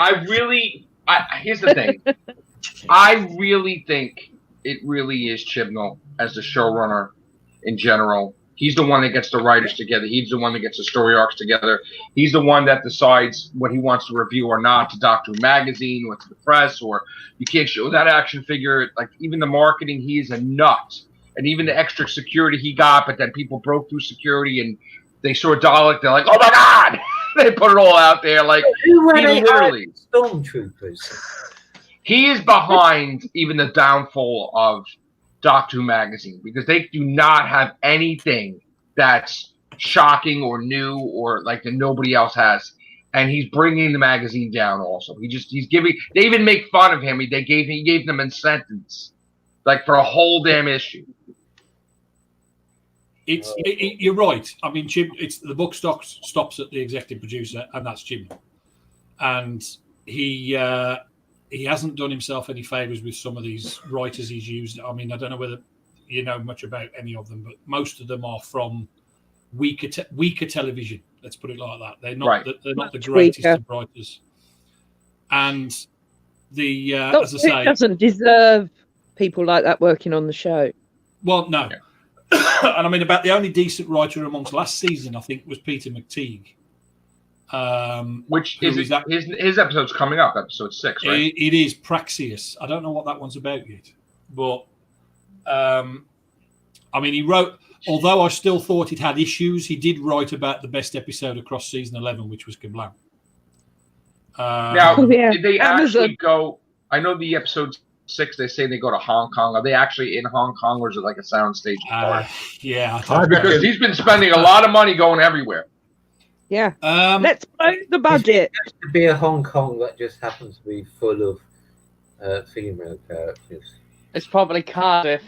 Here's the thing. I really think it really is Chibnall as the showrunner in general. He's the one that gets the writers together. He's the one that gets the story arcs together. He's the one that decides what he wants to review or not to Doctor Who Magazine or to the press, or you can't show that action figure. Like, even the marketing, he's a nut. And even the extra security he got, but then people broke through security and they saw Dalek. They're like, oh my God! They put it all out there. Like, he literally. Stormtroopers. He is behind even the downfall of Doctor Who Magazine, because they do not have anything that's shocking or new or like that nobody else has, and he's bringing the magazine down. Also, he's giving. They even make fun of him. He gave them a sentence, like for a whole damn issue. You're right. I mean, it's the book stops at the executive producer, and that's Jim, and he hasn't done himself any favors with some of these writers he's used. I mean, I don't know whether you know much about any of them, but most of them are from weaker television. Let's put it like that. They're not they're not the greatest of writers. And the as I say, doesn't deserve people like that working on the show. Well, no. And I mean, about the only decent writer amongst last season, I think, was Peter McTeague. Which is his episode's coming up, episode 6, right? It is Praxius. I don't know what that one's about yet, but I mean, he wrote. Although I still thought it had issues, he did write about the best episode across season 11, which was Kablam. Now, did they actually go? I know the episode 6. They say they go to Hong Kong. Are they actually in Hong Kong, or is it like a soundstage? Yeah, because he's been spending a lot of money going everywhere. Yeah. Let's blow the budget. It has to be a Hong Kong that just happens to be full of female characters. It's probably Cardiff.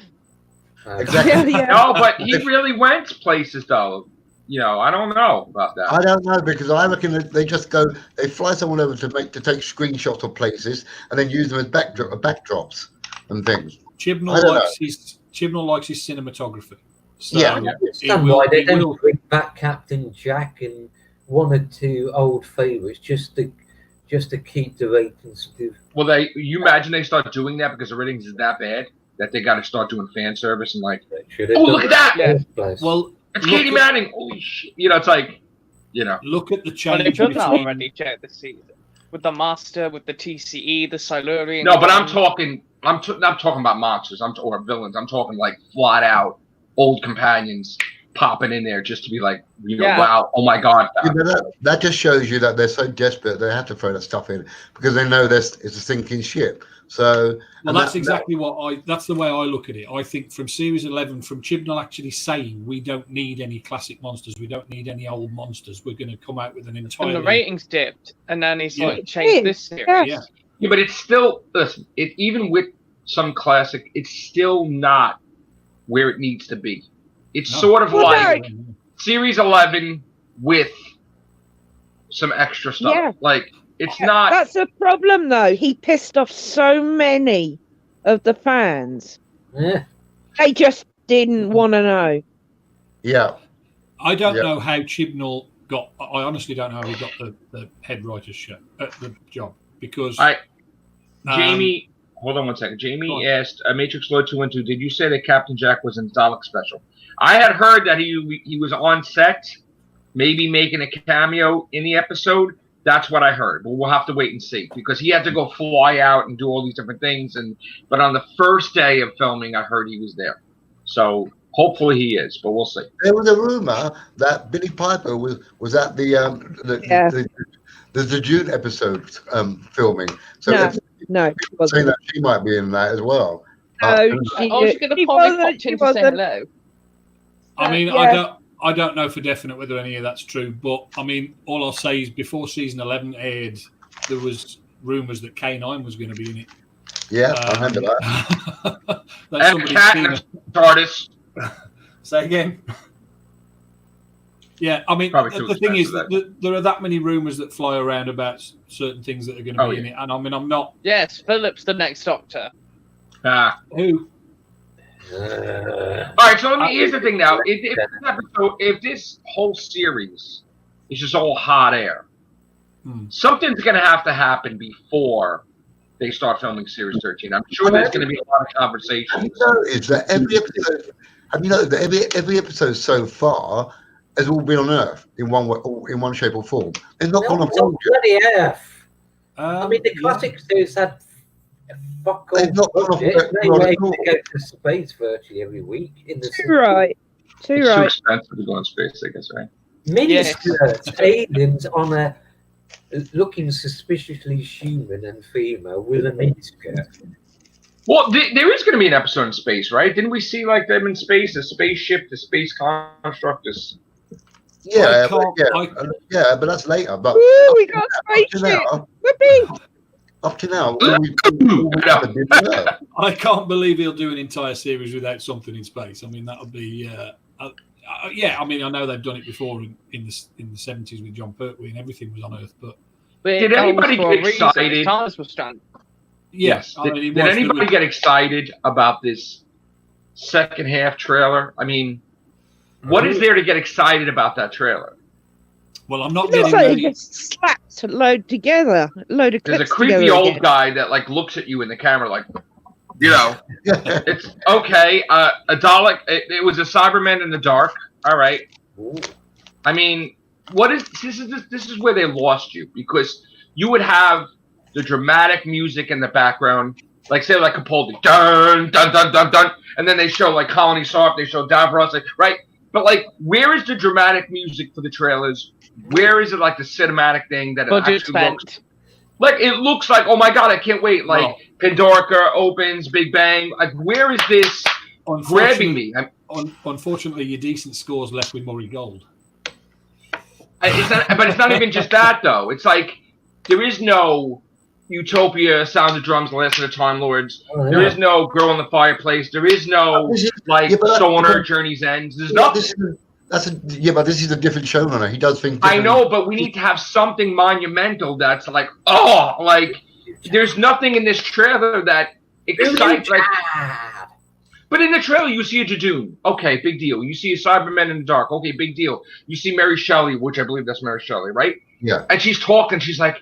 Exactly. Yeah. No, but he really went places, though. You know, I don't know about that. I don't know, because I reckon that they just go, they fly someone over to take screenshots of places and then use them as backdrops and things. Chibnall likes his cinematography. So Yeah. I understand why they don't bring back Captain Jack and one or two old favourites just to keep the ratings. Well, you imagine they start doing that because the ratings is that bad that they got to start doing fan service and like, oh, look at that! Yeah. Well, it's Katie Manning. Holy shit! You know, it's like, you know, look at the Well, change. they've done that between- already, Joe, this season. With the Master, with the TCE, the Silurian. no, but I'm talking. I'm not talking about monsters. Or villains. I'm talking like flat out old companions popping in there just to be like, you know, Yeah. wow, oh my god. You know, that just shows you that they're so desperate they have to throw that stuff in because they know it's a sinking ship. So Well, that's the way I look at it. I think from series 11, from Chibnall actually saying we don't need any classic monsters, we don't need any old monsters, we're going to come out with an entirely. And the ratings dipped, and then he's Yeah. like changed this series. Yeah. Yeah, but it's still, listen, even with some classic, it's still not where it needs to be. It's No. sort of Well, like Series 11 with some extra stuff. Yeah. Like, it's not. That's the problem, though. He pissed off so many of the fans. Yeah. They just didn't want to know. yeah, I don't Yeah. know how Chibnall got. I honestly don't know how he got the head writer's the job because Jamie, hold on one second. Jamie Go on. asked, Matrix Lord 212, did you say that Captain Jack was in Dalek Special? I had heard that he was on set, maybe making a cameo in the episode. That's what I heard. But we'll have to wait and see because he had to go fly out and do all these different things. But on the first day of filming, I heard he was there. So hopefully he is, but we'll see. there was a rumor that Billy Piper was at the June episode filming. So No, they're No, it saying wasn't. that she might be in that as well. No, she, Oh, she's going to she probably wasn't, pop she in to say wasn't. hello. I mean, Yeah. I don't know for definite whether any of that's true, but I mean, all I'll say is before season 11 aired, there was rumours that K9 was going to be in it. Yeah, I remember that. that And somebody's Cat seen and it. TARDIS. Say again. Yeah, I mean, Probably too the thing is expensive, that there are that many rumours that fly around about certain things that are going to be in it, and I mean, I'm not. Yes, Philip's the next Doctor. Who? All right, so here's the thing now. If this whole series is just all hot air, something's going to happen before they start filming Series 13. I'm sure there's going to be a lot of conversations. Have you noticed that every episode so far has all been on Earth in one shape or form? It's not on a Bloody Earth. I I mean, the classic series had fuck all They've not gone off budget. the- They not were at able all. to go to space virtually every week. In the Too right. Too It's too right. expensive to go in space, I guess, right? Miniskirts, aliens on a looking suspiciously human and female with a miniskirt. Well, there is going to be an episode in space, right? Didn't we see like them in space, a spaceship, the space construct? Yeah, I but that's later. But Ooh, we got a up to spaceship. now, Whoopee. up to now, all we have been on Earth. I can't believe he'll do an entire series without something in space. I mean, that would be. Yeah, I mean, I know they've done it before in the 70s with John Pertwee and everything was on Earth, but Did anybody get excited? Thomas was stranded. yes, I Did, mean, did anybody get excited about this second half trailer? I mean, what is there to get excited about that trailer? Well, I'm not It's getting like it ready. gets slapped a load together. A load of There's clips a creepy together old again. guy that like looks at you in the camera like, you know, it's okay. A Dalek. It was a Cyberman in the dark. All right. I mean, what is this is where they lost you because you would have the dramatic music in the background, like say like Capaldi, dun dun dun dun dun, and then they show like Colony Soft, they show Davros, like, right? But like, where is the dramatic music for the trailers? Where is it like the cinematic thing that it Budget actually looks spent. like? It looks like, oh my god, I can't wait! Like No. Pandorica opens, Big Bang. Like, where is this grabbing me? Unfortunately, your decent scores left with Murray Gold. It's not, but it's not even just that though. It's like there is no Utopia, Sound of Drums, Last of the Time Lords. Oh, yeah. There is no Girl in the Fireplace. There is no Stoner, Journey's End. There's nothing. But this is a different showrunner. He does things. I know, but we need to have something monumental that's like, there's nothing in this trailer that excites. Like, but in the trailer, you see a Jadoon. Okay, big deal. You see a Cybermen in the Dark. Okay, big deal. You see Mary Shelley, which I believe that's Mary Shelley, right? Yeah. And she's talking. She's like,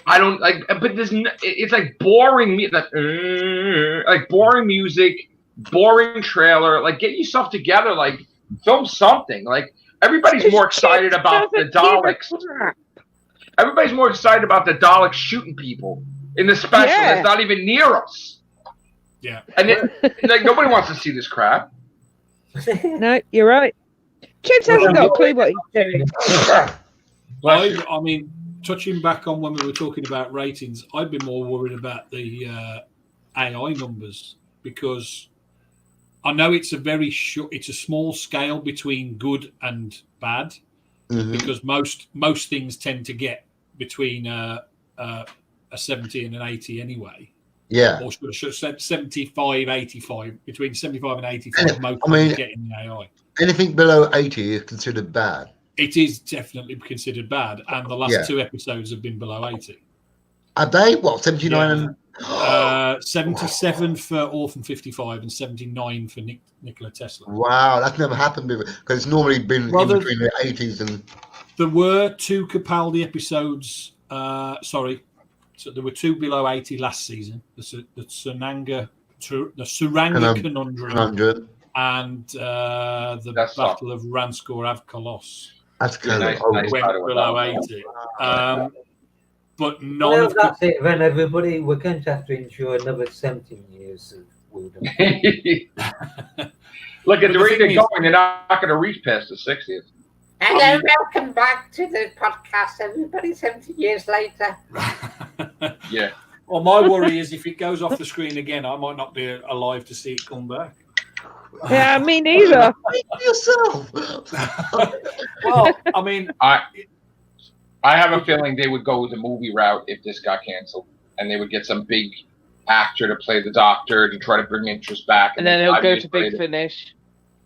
I don't like, but it's like boring like boring music, boring trailer. Like, get yourself together. Like, film something. Like, everybody's more excited about the Daleks. Everybody's more excited about the Daleks shooting people in the special. That's not even near us. Yeah. And like, nobody wants to see this crap. No, you're right. Chips hasn't got a clue what he's doing. I mean, touching back on when we were talking about ratings, I'd be more worried about the AI numbers, because I know it's it's a small scale between good and bad, because most things tend to get between a 70 and an 80 anyway. Yeah. Or should 75, 85, between 75 and 85, most things get in the AI. Anything below 80 is considered bad. It is definitely considered bad, and the last 2 episodes have been below 80. Are they? What, 79 and 77 for Orphan 55 and 79 for Nikola Tesla. Wow, that's never happened before, because it's normally been in between the 80s and. There were 2 Capaldi episodes. So there were 2 below 80 last season. The Suranga Conundrum. And the Battle of Ranskor Avkolos. That's kind of went below 80. But none of that's it then, everybody. We're going to have to endure another 17 years of wilderness. Look, at the rate they're going, they're not going to reach past the 60th. Hello, welcome back to the podcast, everybody, 70 years later. Yeah. Well, my worry is if it goes off the screen again, I might not be alive to see it come back. Yeah, me neither. Yourself. Well, I mean, I have a feeling they would go the movie route if this got canceled, and they would get some big actor to play the Doctor to try to bring interest back. And then he'll go to Big Finish.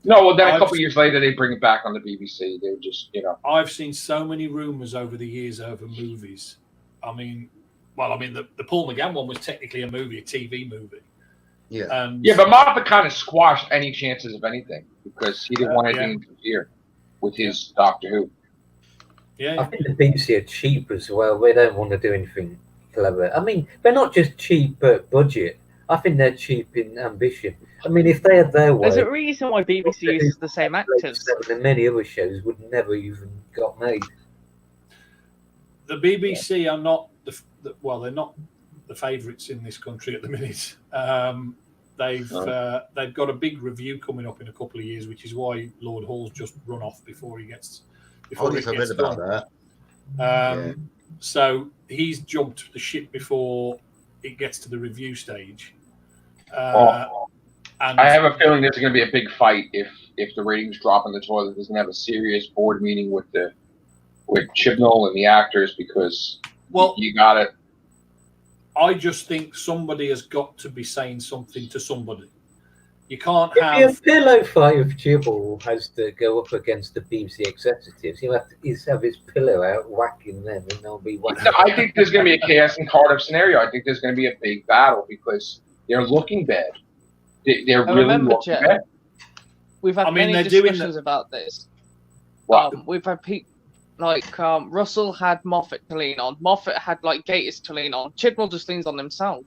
No, well, then a couple years later, they bring it back on the BBC. They would just, I've seen so many rumours over the years over movies. I mean, the Paul McGann one was technically a TV movie. Yeah. But Moffat kind of squashed any chances of anything because he didn't want anything to interfere with his Doctor Who. Yeah. I think the BBC are cheap as well. They don't want to do anything clever. I mean, they're not just cheap at budget. I think they're cheap in ambition. I mean, if they had their way... There's a reason why BBC uses the same actors. And many other shows would never even got made. The BBC are not they're not the favourites in this country at the minute. They've got a big review coming up in a couple of years, which is why Lord Hall's just run off before he gets. Before I read about that. So he's jumped the ship before it gets to the review stage. And I have a feeling there's going to be a big fight if the ratings drop in the toilet. There's going to have a serious board meeting with Chibnall and the actors because you got it. I just think somebody has got to be saying something to somebody. You can't have... If your pillow fight with Chibnall has to go up against the BBC executives, he'll have to have his pillow out whacking them and they'll be whacking. No, I think there's going to be a Chaos and Cardiff scenario. I think there's going to be a big battle because they're looking bad. They're really looking bad. We've had many discussions about this. We've had people... Russell had Moffat to lean on. Moffat had Gatiss to lean on. Chibnall just leans on himself.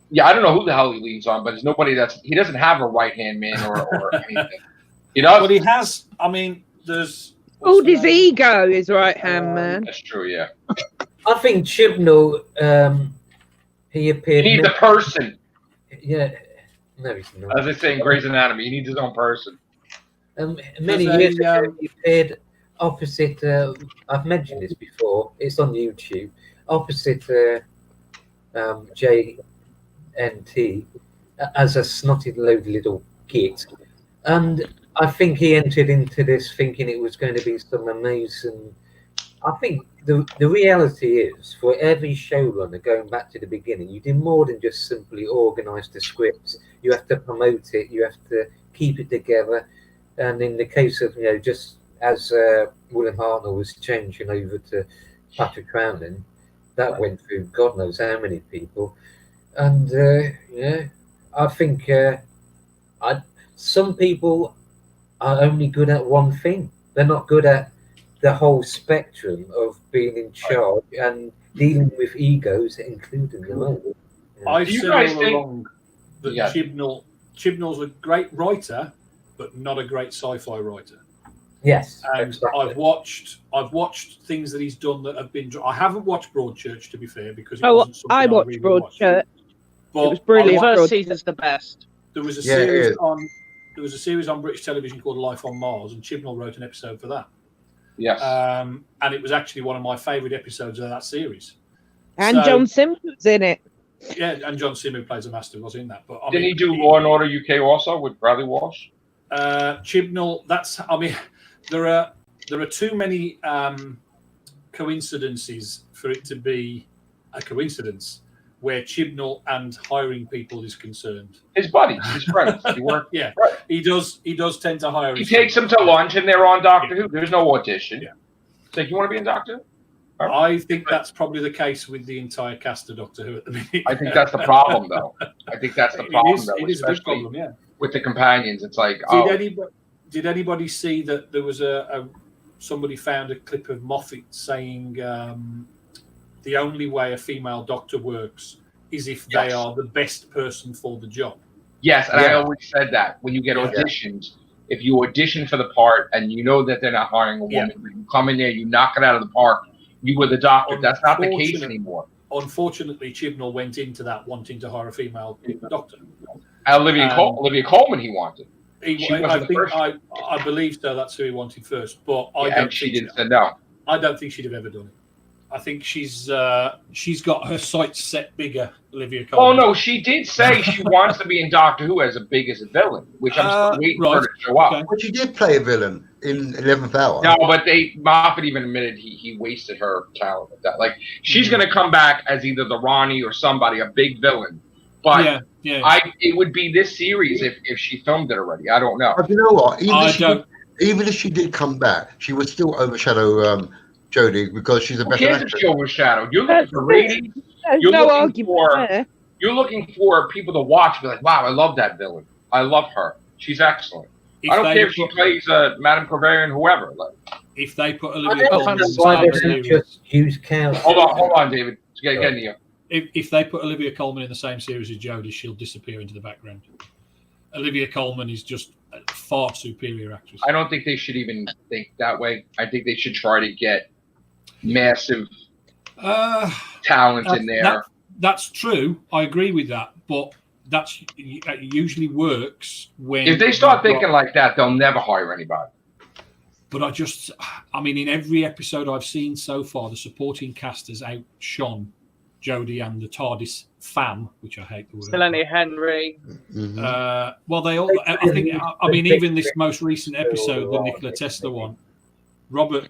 Yeah, I don't know who the hell he leans on, but there's nobody he doesn't have a right hand man or anything. But he has. I mean, there's. His ego is right hand man. That's true. Yeah. I think Chibnall. He appeared. He needs a person. Yeah. No, he's not. As they say in Grey's Anatomy, he needs his own person. Many years ago, he appeared opposite. I've mentioned this before. It's on YouTube. Opposite JNT as a snotty load little git, and I think he entered into this thinking it was going to be some amazing I think the reality is, for every showrunner, going back to the beginning, you do more than just simply organise the scripts. You have to promote it. You have to keep it together. And in the case of, just as William Hartnell was changing over to Patrick Crownin, that went through God knows how many people. And I think some people are only good at one thing. They're not good at the whole spectrum of being in charge and dealing with egos, including your own. I've Do you said guys all think- along that Yeah. Chibnall's a great writer, but not a great sci-fi writer. Yes, And exactly. I've watched things that he's done that have been. I haven't watched Broadchurch, to be fair, because it Oh, wasn't something I watched really Broadchurch. But It was brilliant. The I watched- first season's the best. there was a Yeah, it series is. on. There was a series on British television called Life on Mars, and Chibnall wrote an episode for that. Yes. And it was actually one of my favourite episodes of that series. And So- John Simmons was in it. Yeah, and John Sim, who plays the Master, was in that. But I Didn't mean, he do Law and Order UK also with Bradley Walsh? Chibnall. There are too many coincidences for it to be a coincidence where Chibnall and hiring people is concerned. His buddies, his friends. He worked. Yeah, Right. he does tend to hire. He his takes them friends. to lunch and they're on Doctor Who. There's no audition. Yeah. It's like, you want to be in Doctor Who? I think that's probably the case with the entire cast of Doctor Who at the minute. I think that's the problem, though. I think that's the problem, though, It is a big especially problem, yeah. with the companions. It's like, Did anybody see that there was somebody found a clip of Moffat saying the only way a female doctor works is if they Yes. are the best person for the job. yes, and I Yeah. always said that when you get Yeah. auditions, if you audition for the part and you know that they're not hiring a woman, but you come in there, you knock it out of the park, you were the doctor. That's not the case anymore. Unfortunately, Chibnall went into that wanting to hire a female doctor. Olivia Colman, he wanted. She wasn't I the think first. I believe so. That's who he wanted first, but I Yeah, don't and she think didn't say no. I don't think she'd have ever done it. I think she's got her sights set bigger, Olivia Oh Colman. no, she did say she wants to be in Doctor Who as big as a villain, which I'm still waiting for her to show up. Okay. But she did play a villain in 11th Hour. No, but Moffat even admitted he wasted her talent with that. Like, she's going to come back as either the Ronnie or somebody, a big villain. But yeah. it would be this series if she filmed it already. I don't know. But you know what? I Even if she did come back, she would still overshadow Jodie because she's a Who better cares if actress. she overshadowed? You're looking for ratings. There's You're no looking argument for- there. You're looking for people to watch. Be like, wow, I love that villain. I love her. She's excellent. I don't care if she plays Madame Corvair and whoever. Like, If they put Olivia don't Colman in the understand Why same doesn't it series, just use cows? hold on, David. Get you. if they put Olivia Colman in the same series as Jodie, she'll disappear into the background. Olivia Colman is just a far superior actress. I don't think they should even think that way. I think they should try to get massive talent in there. That's true. I agree with that, but that usually works when If they start thinking like that, they'll never hire anybody. But I mean, in every episode I've seen so far, the supporting cast has outshone Jodie and the TARDIS fam, which I hate the word. Delaney Henry. Mhm. Well, they all. I think. I mean, even this most recent episode, the Nikola Tesla one, Robert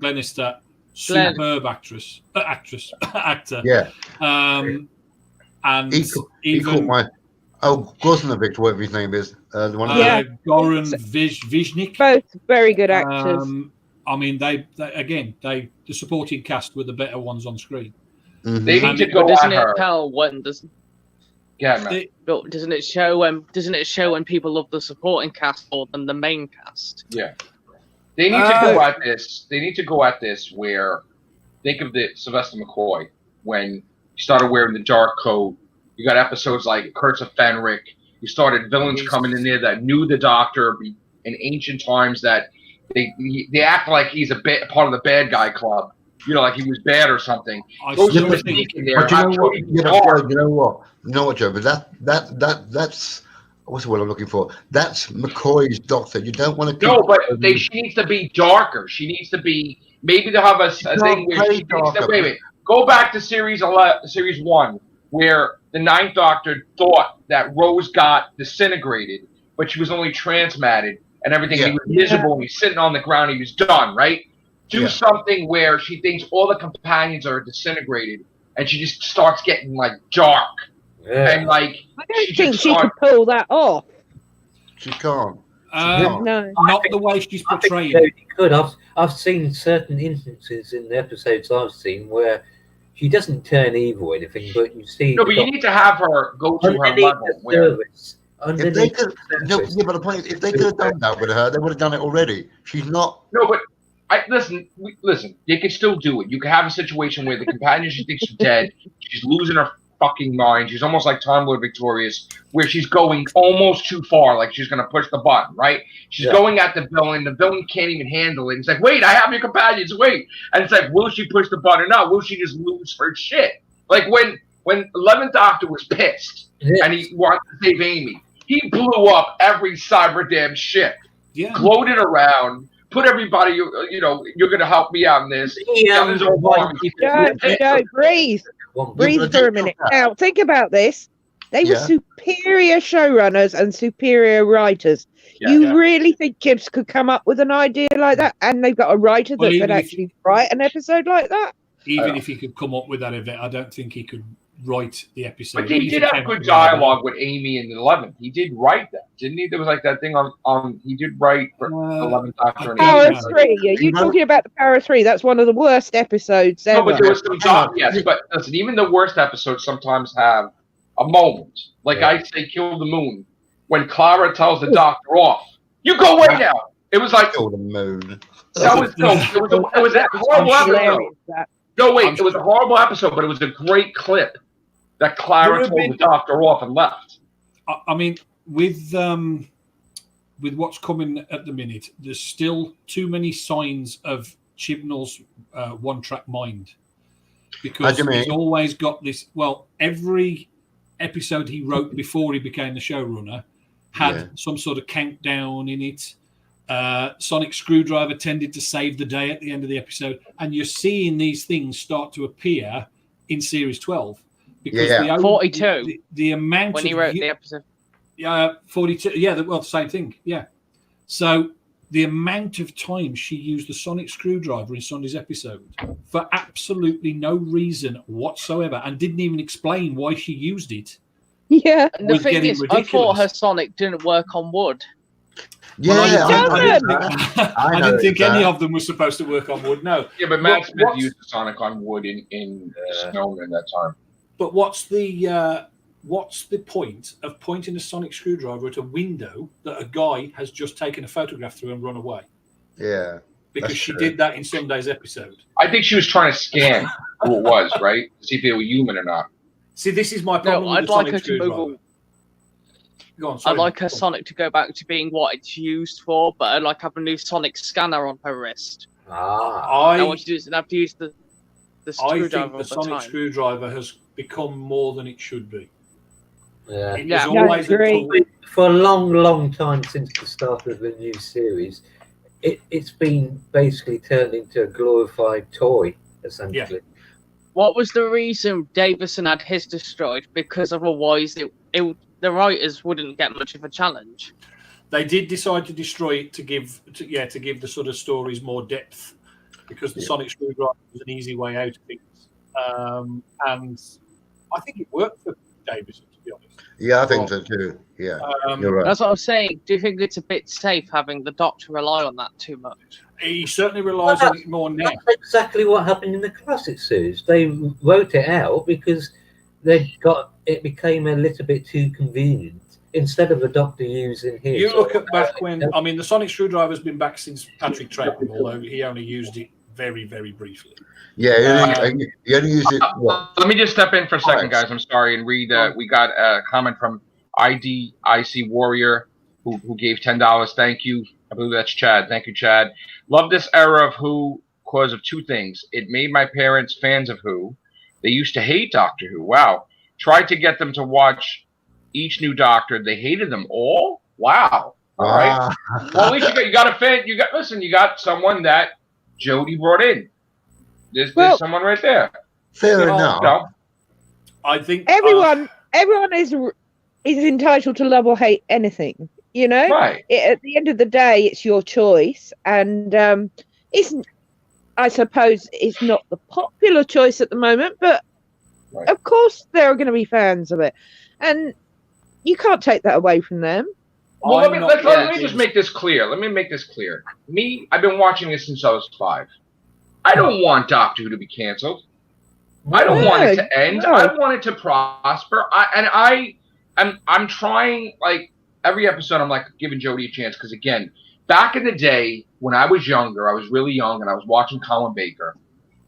Glenister, superb actor. Yeah. And He caught even my Gosnovic, whatever his name is. The one. Yeah. Goran Viznik. Both very good actors. I mean, the supporting cast were the better ones on screen. Mhm. They need to go But doesn't at it her. tell when Yeah, man. but doesn't it show when people love the supporting cast more than the main cast? Yeah. They need to go at this. They need to go at this where, think of the Sylvester McCoy when he started wearing the dark coat. You got episodes like Curse of Fenric. You started villains coming in there that knew the Doctor in ancient times that they act like he's part of the bad guy club. You know, like he was bad or something. I Those still are think sneaking there. But you know what? You know You know what, Joe? But that's what's the word I'm looking for? That's McCoy's Doctor. You don't want to. No, but she needs to be darker. She needs to be. Maybe they'll have a thing where she needs to. Wait. Go back to series 1, where the Ninth Doctor thought that Rose got disintegrated, but she was only transmatted and everything. Yeah. He was miserable. And he's sitting on the ground. He was done. Right. do something where she thinks all the companions are disintegrated, and she just starts getting like dark, and like I don't think she could pull that off. She can't. No, not the way she's portrayed. She could. I've seen certain instances in the episodes I've seen where she doesn't turn evil or anything, but you see. No, but you need to have her go to her level. If they could, but the point is, if they could have done that with her, they would have done it already. She's not. No, but listen. You can still do it. You can have a situation where the companion she thinks is dead, she's losing her fucking mind. She's almost like Time Lord Victorious, where she's going almost too far, like she's gonna push the button, right? She's going at the villain can't even handle it. It's like, wait, I have your companions, wait. And it's like, will she push the button or not? Will she just lose her shit? Like when 11th Doctor was pissed and he wanted to save Amy, he blew up every cyber damn ship. Yeah. Floated around, put everybody, you're gonna help me out in this. Don't breathe. Breathe for a minute. Now, think about this. They were superior showrunners and superior writers. You really think Gibbs could come up with an idea like that? And they've got a writer that could actually write an episode like that? Even if he could come up with that event, I don't think he could write the episode. But he did have good dialogue with Amy in the 11th. He did write that, didn't he? There was like that thing on he did write for 11th Doctor. Power 3. You're talking about the Power 3. That's one of the worst episodes ever. No, but there was some yes, but listen, even the worst episodes sometimes have a moment. Like I say, Kill the Moon, when Clara tells the Doctor off. You go away now. It was like Kill the Moon. That was it was a horrible episode. No, wait, it was a horrible episode, but it was a great clip that Clara told the Doctor off and left. I mean, with what's coming at the minute, there's still too many signs of Chibnall's one-track mind. Because he's always got this... Well, every episode he wrote before he became the showrunner had some sort of countdown in it. Sonic Screwdriver tended to save the day at the end of the episode, and you're seeing these things start to appear in series 12 because 42 the amount when he wrote the episode 42 the same thing so the amount of time she used the Sonic Screwdriver in Sunday's episode for absolutely no reason whatsoever and didn't even explain why she used it. And the thing is, ridiculous. I thought her Sonic didn't work on wood. I didn't think any of them were supposed to work on wood. No. Yeah, but Matt Smith used the Sonic on wood in Snowman that time. But what's the point of pointing a Sonic Screwdriver at a window that a guy has just taken a photograph through and run away? Yeah. Because she did that in Sunday's episode. I think she was trying to scan who it was, right? To see if they were human or not. See, this is my problem with the Sonic Screwdriver. I'd like her Sonic to go back to being what it's used for, but I'd like have a new Sonic scanner on her wrist. I want you to have to use the screwdriver. I think the Sonic Screwdriver has become more than it should be. Yeah, it was always for a long time since the start of the new series. It's been basically turned into a glorified toy, essentially. Yeah. What was the reason Davison had his destroyed? Because otherwise the writers wouldn't get much of a challenge. They did decide to destroy it to give the sort of stories more depth, because the Sonic Screwdriver was an easy way out of things, and I think it worked for Davison, to be honest. Yeah, I think so too. Yeah, you're right. That's what I was saying. Do you think it's a bit safe having the Doctor rely on that too much? He certainly relies on it more now. That's exactly what happened in the classic series. They wrote it out because it became a little bit too convenient. Instead of the Doctor using his... You look at back when... I mean, the Sonic Screwdriver's been back since Patrick Troughton, although he only used it very, very briefly. Yeah, he only used it... Let me just step in for a second, guys. I'm sorry, and read... we got a comment from IDIC Warrior, who gave $10. Thank you. I believe that's Chad. Thank you, Chad. Love this era of Who because of two things. It made my parents fans of Who. They used to hate Doctor Who. Wow. Tried to get them to watch each new Doctor. They hated them all. Wow. All right. Well, at least you got a fan. You got someone that Jodie brought in. There's someone right there. Fair enough. I think everyone is entitled to love or hate anything. You know, right? At the end of the day, it's your choice, and I suppose it's not the popular choice at the moment, but of course there are going to be fans of it, and you can't take that away from them. Well, let me just make this clear. Let me make this clear. Me, I've been watching this since I was 5. I don't want Doctor Who to be canceled. I don't want it to end. No. I want it to prosper. I'm trying, like, every episode I'm like giving Jodie a chance, because again, back in the day when I was younger, I was really young and I was watching Colin Baker.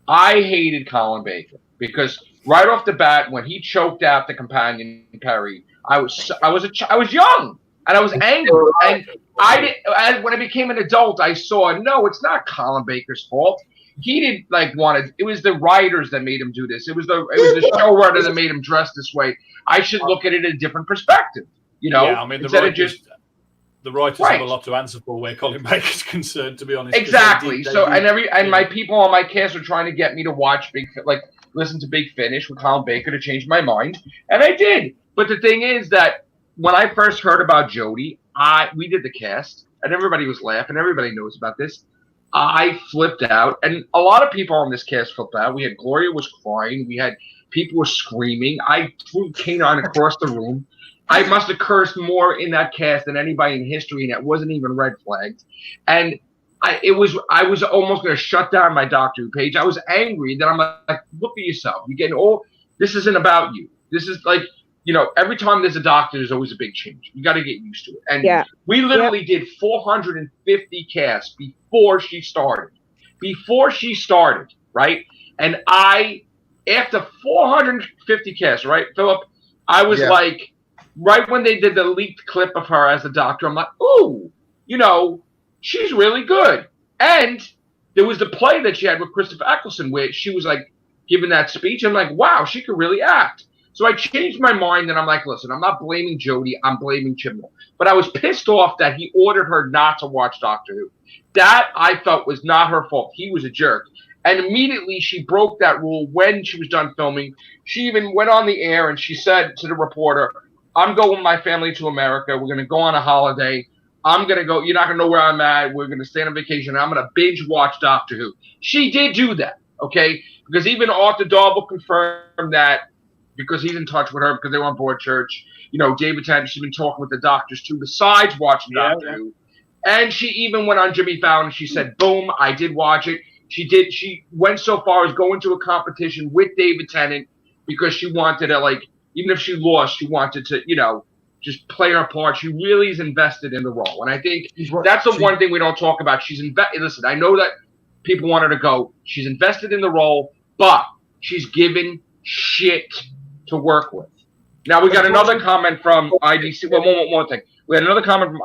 I hated Colin Baker because right off the bat when he choked out the companion Perry, I was young and I was angry, and when I became an adult I saw, no, it's not Colin Baker's fault. He didn't it was the writers that made him do this. It was the showrunner that made him dress this way. I should look at it in a different perspective, you know. Yeah, I mean, the writers have a lot to answer for where Colin Baker's concerned, to be honest. Exactly. My people on my cast are trying to get me to watch listen to Big Finish with Colin Baker to change my mind, and I did. But the thing is that when I first heard about Jodie, we did the cast, and everybody was laughing. Everybody knows about this. I flipped out, and a lot of people on this cast flipped out. We had Gloria was crying. We had people were screaming. I threw canine across the room. I must have cursed more in that cast than anybody in history, and it wasn't even red flagged. And I was almost going to shut down my Doctor Who page. I was angry. Then I'm like, look at yourself. You're getting old. This isn't about you. This is like, you know, every time there's a doctor, there's always a big change. You got to get used to it. And we literally did 450 casts before she started. Right? And after 450 casts, right, Philip, I was like, right when they did the leaked clip of her as the doctor, I'm like, ooh, you know, she's really good. And there was the play that she had with Christopher Eccleston where she was like giving that speech. I'm like, wow, she could really act. So I changed my mind and I'm like, listen, I'm not blaming Jodie, I'm blaming Chibnall. But I was pissed off that he ordered her not to watch Doctor Who. That I felt was not her fault. He was a jerk. And immediately she broke that rule when she was done filming. She even went on the air and she said to the reporter, I'm going with my family to America. We're going to go on a holiday. I'm going to go. You're not going to know where I'm at. We're going to stay on vacation. I'm going to binge watch Doctor Who. She did do that, okay? Because even Arthur Darvill confirmed that because he's in touch with her because they were on Broadchurch. You know, David Tennant, she's been talking with the doctors too, besides watching Doctor Who. And she even went on Jimmy Fallon and she said, boom, I did watch it. She went so far as going to a competition with David Tennant because she wanted to, like, even if she lost, she wanted to, you know, just play her part. She really is invested in the role. And I think that's the one thing we don't talk about. Listen, I know that people want her to go. She's invested in the role, but she's given shit to work with. Now, we got another comment from IDC. Well, one thing. We had another comment from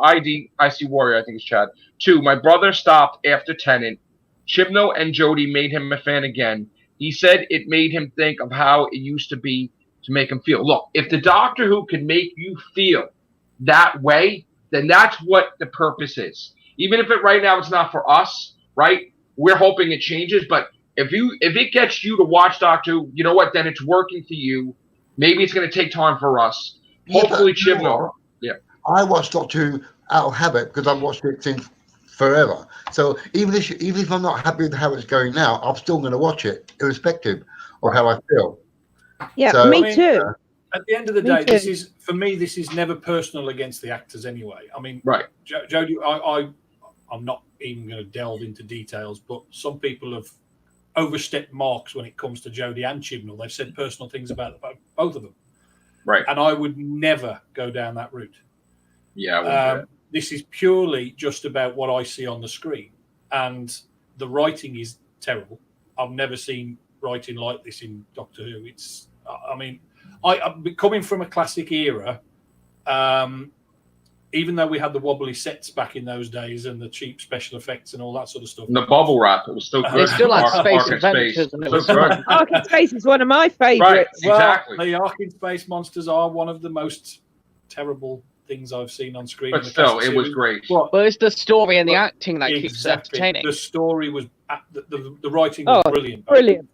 IC Warrior, I think it's Chad. 2, my brother stopped after Tennant. Chibnall and Jodie made him a fan again. He said it made him think of how it used to be to make him feel. Look, if the Doctor Who can make you feel that way, then that's what the purpose is. Even if right now it's not for us, right? We're hoping it changes, but if it gets you to watch Doctor Who, you know what? Then it's working for you. Maybe it's going to take time for us. Hopefully, Chibnall. Yeah. I watched Doctor Who out of habit because I've watched it since forever. So even if I'm not happy with how it's going now, I'm still going to watch it, irrespective of how I feel. Yeah, so, me too. At the end of the day, this is never personal against the actors anyway. I mean, right, Jodie, I'm not even going to delve into details, but some people have overstepped marks when it comes to Jodie and Chibnall. They've said personal things about both of them. Right. And I would never go down that route. Yeah. This is purely just about what I see on the screen. And the writing is terrible. I've never seen writing like this in Doctor Who. It's, I mean, I'm coming from a classic era, even though we had the wobbly sets back in those days and the cheap special effects and all that sort of stuff. And the bubble wrap, it was still good. They still had Space Adventures. And it was good. Ark in Space is one of my favourites. Right, exactly. Well, the Ark in Space monsters are one of the most terrible things I've seen on screen. But still, it was great. But it's the story and the acting that keeps it entertaining. The story was, the writing was brilliant. Brilliant.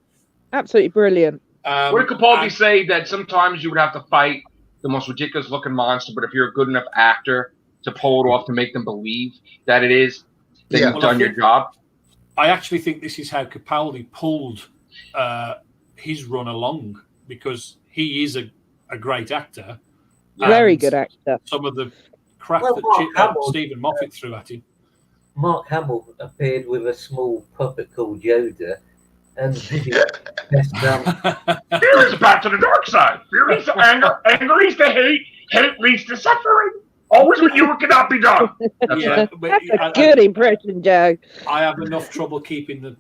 Absolutely brilliant. What did Capaldi say? That sometimes you would have to fight the most ridiculous looking monster, but if you're a good enough actor to pull it off to make them believe that it is, then you've done your job. I actually think this is how Capaldi pulled his run along, because he is a great actor. Very good actor. Some of the crap Well, that Stephen Moffat threw at him. Mark Hamill appeared with a small puppet called Yoda, and Fear is back to the dark side. Fear leads to anger. Anger leads to hate. Hate leads to suffering. Always when you cannot be done. That's a good impression, Joe. I have enough trouble keeping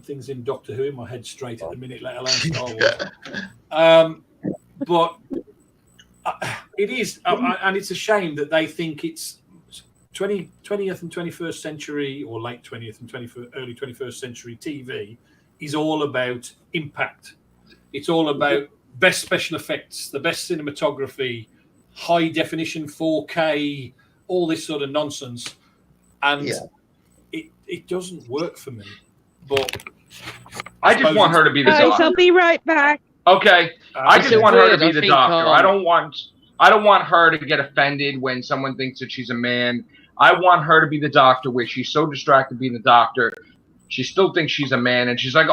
things in Doctor Who in my head straight at the minute, let alone Star Wars. But it is, and it's a shame that they think it's 20th and 21st century, or late 20th and early 21st century TV is all about impact. It's all about best special effects, the best cinematography, high definition 4K, all this sort of nonsense. And it doesn't work for me. But I just want her to be the Guys, doctor. I'll be right back. Okay. I just want her to be the think, doctor. I don't want her to get offended when someone thinks that she's a man. I want her to be the doctor, where she's so distracted being the doctor, she still thinks she's a man, and she's like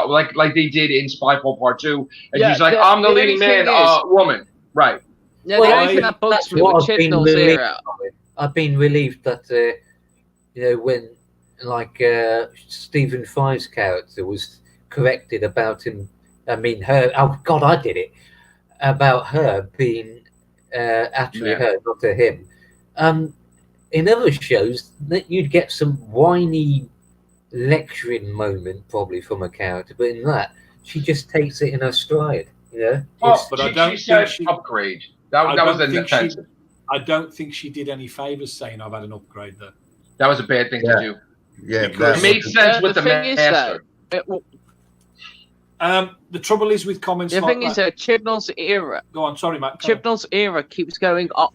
they did in Spyfall Part 2, and she's like, I'm the leading man, woman, right? No, the only thing that bugs me with Chibnall's era. I've been relieved that when Stephen Fry's character was corrected about him. I mean, her. Oh God, I did it about her being actually her, not to him. In other shows, that you'd get some whiny lecturing moment probably from a character, but in that, she just takes it in her stride. But I don't think she upgrade. That was an offensive. I don't think she did any favors saying I've had an upgrade there. That was a bad thing to do. Yeah, it made sense with the master. The trouble is with comments. The thing is, Chibnall's era. Go on, sorry, Matt. Chibnall's era keeps going up.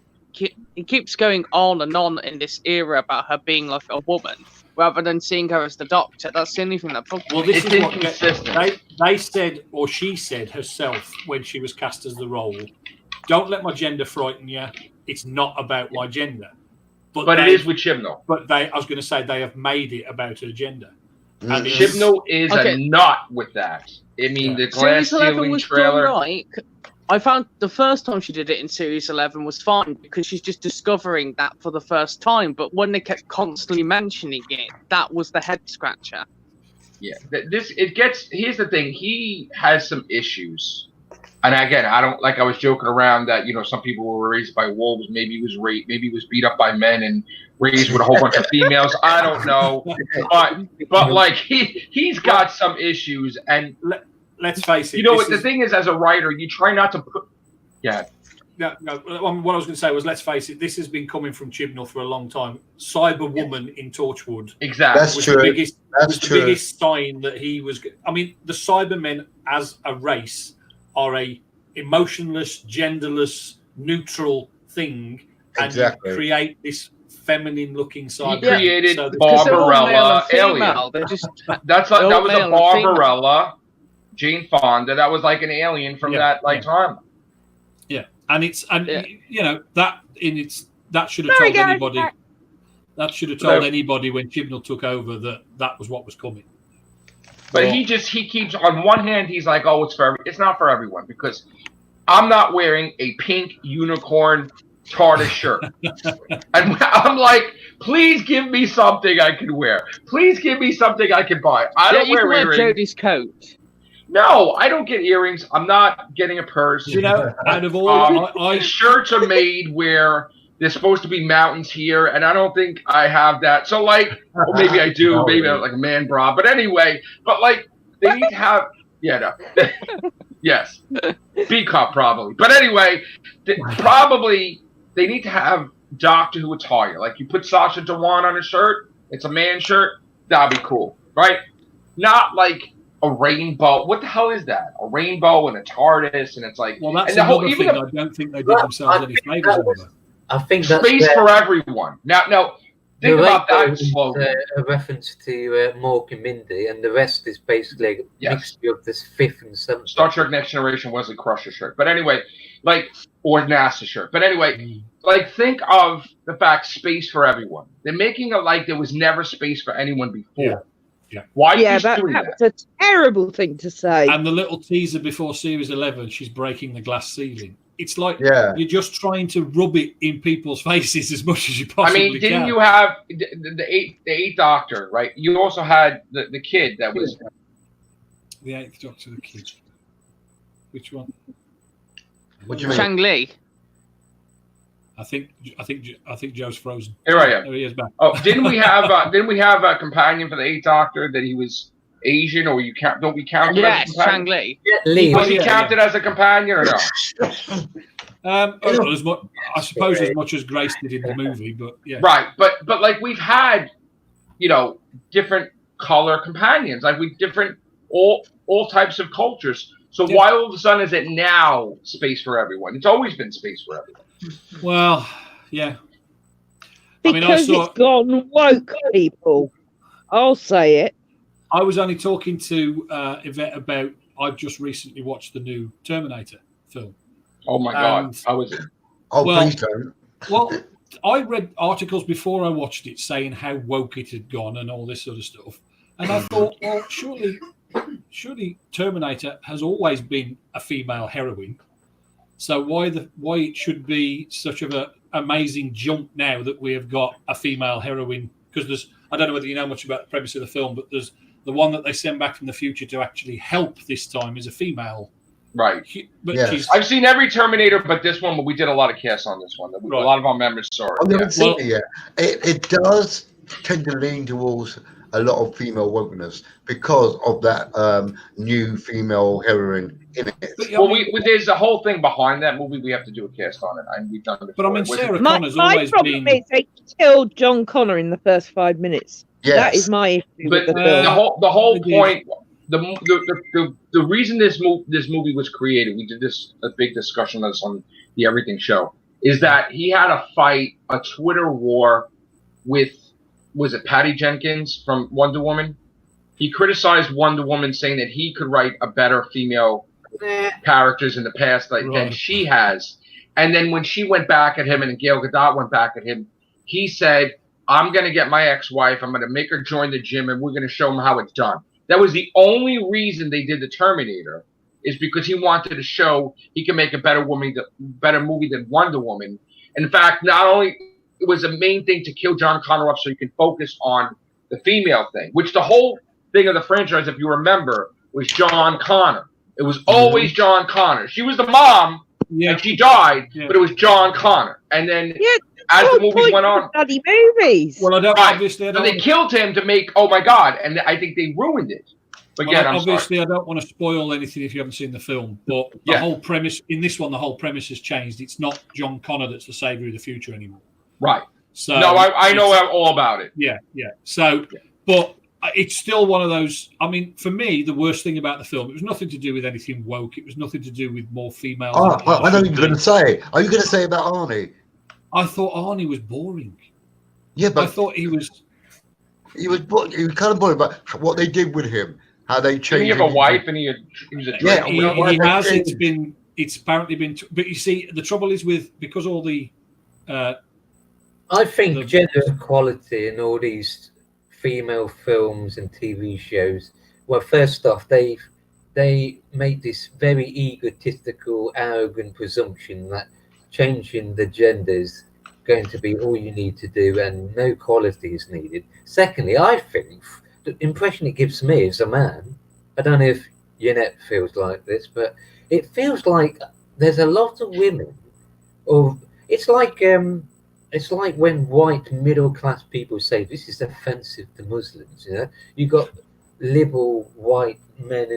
It keeps going on and on in this era about her being like a woman, rather than seeing her as the Doctor. That's the only thing that bugs me. Well, this is what they said, or she said herself when she was cast as the role. Don't let my gender frighten you. It's not about my gender. But it is with Chibnall. But I was going to say they have made it about her gender. And Chibnall is a nut with that. I mean, the glass ceiling trailer. Right. I found the first time she did it in Series 11 was fine because she's just discovering that for the first time. But when they kept constantly mentioning it, that was the head scratcher. Yeah, here's the thing. He has some issues. And again, I was joking around that, some people were raised by wolves. Maybe he was raped. Maybe he was beat up by men and raised with a whole bunch of females. I don't know. But like, he's got some issues. And let's face it. The thing is, as a writer, you try not to put. Yeah. No. What I was going to say was, let's face it. This has been coming from Chibnall for a long time. Cyberwoman in Torchwood. Exactly. That's true. The biggest sign that he was. I mean, the Cybermen as a race are a emotionless, genderless, neutral thing, and you create this feminine-looking cyber. He created Barbarella alien. That was a Barbarella. Jane Fonda, that was like an alien from that time. Yeah, and that should have told anybody. That should have told anybody when Chibnall took over that was what was coming. But he keeps, on one hand, he's like, oh, it's not for everyone, because I'm not wearing a pink unicorn TARDIS shirt. And I'm like, please give me something I can wear. Please give me something I can buy. I don't wear earrings. Jodie's coat. No, I don't get earrings. I'm not getting a purse. Out of all, shirts are made where there's supposed to be mountains here, and I don't think I have that. So, or maybe I do. Maybe I'm like a man bra. But anyway, they need to have. Yeah, no. Yes. B cup probably. But anyway, they need to have Doctor Who attire. Like, you put Sacha Dhawan on a shirt, it's a man shirt, that'd be cool, right? Not like a rainbow. What the hell is that? A rainbow and a TARDIS, and it's like. Well, that's another thing. I don't think they did themselves any favors with it. I think that's space for everyone. Now, think about that slogan. A reference to Mork and Mindy, and the rest is basically a mixture of this fifth and seventh. Star Trek Next Generation was a Crusher shirt, but anyway, or NASA shirt. But anyway, think of the fact space for everyone. They're making it like there was never space for anyone before. Why are you that doing was a terrible thing to say. And the little teaser before Series 11, she's breaking the glass ceiling. It's like you're just trying to rub it in people's faces as much as you possibly can. Didn't you have the eighth Doctor, right? You also had the kid that was the Eighth Doctor, the kid. Which one? What do you mean? Shang-Li. I think Joe's frozen. Here I am. There he is back. Oh, didn't we have a companion for the Eighth Doctor that he was Asian, or don't we count? Yes, Shang-Li. Was he counted as a companion or no? I suppose as much as Grace did in the movie, but yeah. Right, but like we've had, different color companions, like we different all types of cultures. So why all of a sudden is it now space for everyone? It's always been space for everyone. Well, yeah. Because it's gone woke, people. I'll say it. I was only talking to Yvette about. I've just recently watched the new Terminator film. Oh my God! How was it? Please don't. Well, I read articles before I watched it saying how woke it had gone and all this sort of stuff, and I thought, well, surely Terminator has always been a female heroine. So why it should be such of an amazing jump now that we have got a female heroine? Because I don't know whether you know much about the premise of the film, but there's the one that they send back from the future to actually help this time is a female. Right. But I've seen every Terminator, but this one, we did a lot of casts on this one. A lot of our members saw it. I've never seen it yet. It does tend to lean towards a lot of female wokeness because of that new female heroine in it. Well, there's a whole thing behind that movie. We have to do a cast on it. We've done it. But I mean, Sarah Connor's always been. My problem is they killed John Connor in the first 5 minutes. Yes. That is my issue with the film. The whole point, the reason this movie was created, we did a big discussion on this on the Everything Show, is that he had a Twitter war with, was it Patty Jenkins from Wonder Woman? He criticized Wonder Woman, saying that he could write a better female characters in the past than she has. And then when she went back at him and Gail Gadot went back at him, he said, I'm going to get my ex-wife, I'm going to make her join the gym, and we're going to show him how it's done. That was the only reason they did the Terminator, is because he wanted to show he can make a better movie than Wonder Woman. In fact, not only it was the main thing to kill John Connor up so you can focus on the female thing, which the whole thing of the franchise, if you remember, was John Connor. It was always John Connor. She was the mom, and she died, but it was John Connor. And then as the movies went on, bloody movies. Well, obviously, so they killed him to make. Oh my God! And I think they ruined it. But obviously, I don't want to spoil anything if you haven't seen the film. But the whole premise in this one, the whole premise has changed. It's not John Connor that's the savior of the future anymore. Right. So no, I know all about it. Yeah. So, but it's still one of those. I mean, for me, the worst thing about the film, it was nothing to do with anything woke. It was nothing to do with more females. Oh, I know what you're going to say. Are you going to say about Arnie? I thought Arnie was boring. Yeah, but I thought he was. He was kind of boring, but what they did with him, how they changed. He have a wife, and he was a he has. It's apparently been. But you see, the trouble is because all the. I think gender equality in all these female films and TV shows. Well, first off, they made this very egotistical, arrogant presumption that changing the genders going to be all you need to do and no quality is needed. Secondly, I think the impression it gives me as a man, I don't know if Yvette feels like this, but it feels like there's a lot of women, or it's like when white middle class people say this is offensive to Muslims. You got liberal white men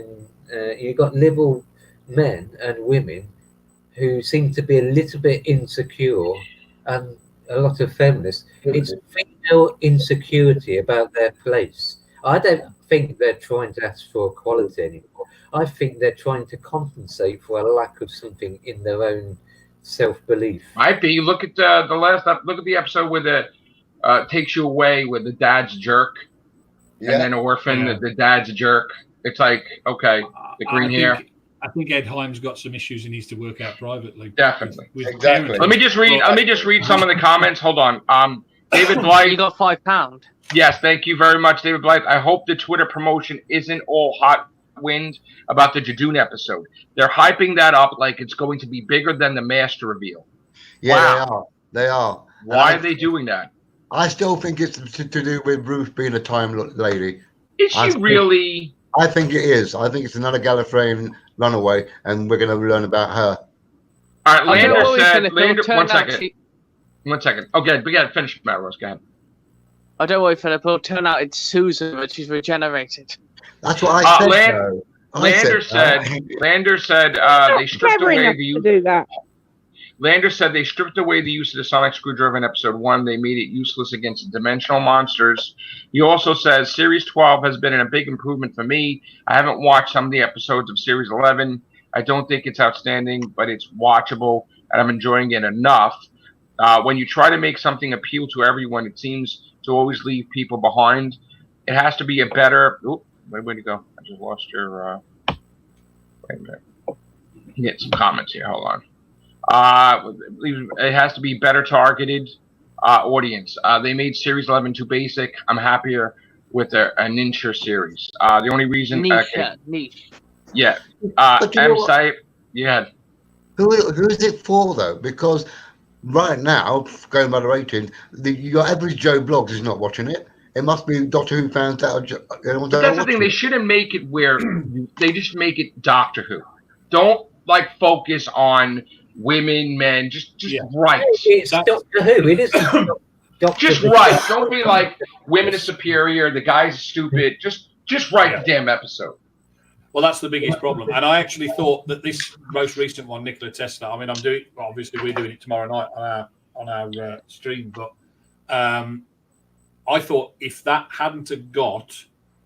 and you got liberal men and women who seem to be a little bit insecure, and a lot of feminists. It's female insecurity about their place. I don't think they're trying to ask for equality anymore. I think they're trying to compensate for a lack of something in their own self-belief. Might be. Look at look at the episode where the takes you away, where the dad's a jerk, and then orphan, the dad's a jerk. It's like, okay, the green hair. I think Ed Heim's got some issues he needs to work out privately. Definitely. Exactly. Let me just read some of the comments. Hold on. David Blythe. You got £5. Yes, thank you very much, David Blythe. I hope the Twitter promotion isn't all hot wind about the Jadoon episode. They're hyping that up like it's going to be bigger than the Master reveal. Yeah, Wow. they are. Why are they doing that? I still think it's to do with Ruth being a time lady. Is she really? I think it is. I think it's another Gallifreyan runaway, and we're going to learn about her. All right, Lander said. Lander, one second. Okay, we got to finish, Matt Rose. Go ahead. I don't worry, Philip. It'll turn out it's Susan, but she's regenerated. That's what I said. Lander said they stripped away the use. Do that. Lander said they stripped away the use of the sonic screwdriver in episode 1. They made it useless against dimensional monsters. He also says Series 12 has been a big improvement for me. I haven't watched some of the episodes of Series 11. I don't think it's outstanding, but it's watchable, and I'm enjoying it enough. When you try to make something appeal to everyone, it seems to always leave people behind. It has to be a better... Oop, where'd you go? I just lost your... Wait a minute. Get some comments here. Hold on. It has to be better targeted audience. They made Series 11 too basic. I'm happier with a niche series. The only reason... Niche. Yeah. Yeah. Who is it for, though? Because right now, going by the rating, your average Joe Bloggs is not watching it. It must be Doctor Who fans that are... But that's the thing. They shouldn't make it where... They just make it Doctor Who. Don't, focus on... women, men, just right. It's Doctor Who. It isn't. Just right. Don't be like women are superior. The guy's stupid. Just write the damn episode. Well, that's the biggest problem. And I actually thought that this most recent one, Nikola Tesla. I mean, obviously we're doing it tomorrow night on our stream, but I thought if that hadn't have got,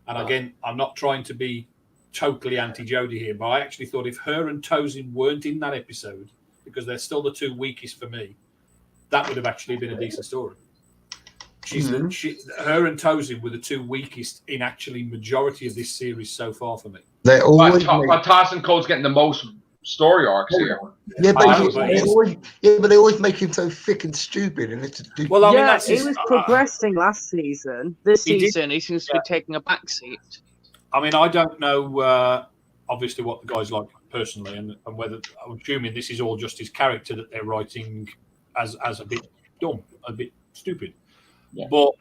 and again, I'm not trying to be totally anti-Jodie here, but I actually thought if her and Tosin weren't in that episode, because they're still the two weakest for me, that would have actually been a decent story. Her and Tosin were the two weakest in actually majority of this series so far for me. They're always but Tosin Cole's getting the most story arcs here. Yeah, but they always make him so thick and stupid, and it's well, I mean, he was progressing last season. This season, he seems to be taking a backseat. I mean, I don't know, obviously, what the guy's like personally, and whether I'm assuming this is all just his character that they're writing as a bit dumb, a bit stupid. Yeah. But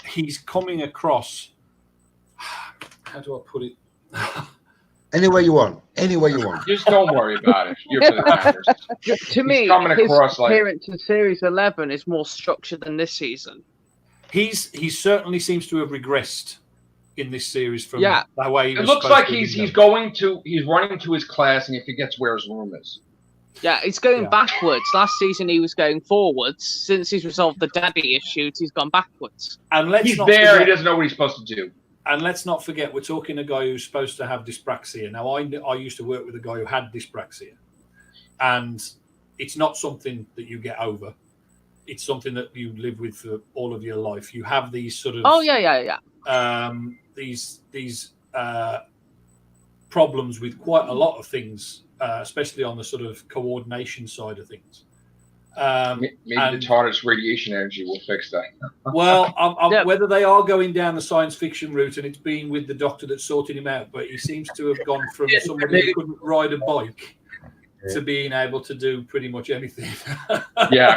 he's coming across. How do I put it? Any way you want. Just don't worry about it. You're for the matters. To me, his appearance in Series 11 is more structured than this season. He certainly seems to have regressed in this series from the way he was. It looks like he's running to his class and he forgets where his room is. Yeah, he's going backwards. Last season he was going forwards. Since he's resolved the daddy issues, he's gone backwards. And he doesn't know what he's supposed to do. And let's not forget, we're talking a guy who's supposed to have dyspraxia. Now, I used to work with a guy who had dyspraxia, and it's not something that you get over. It's something that you live with for all of your life. You have these sort of these problems with quite a lot of things, especially on the sort of coordination side of things. Maybe the TARDIS radiation energy will fix that. Well, whether they are going down the science fiction route, and it's been with the doctor that sorted him out, but he seems to have gone from somebody who couldn't ride a bike to being able to do pretty much anything.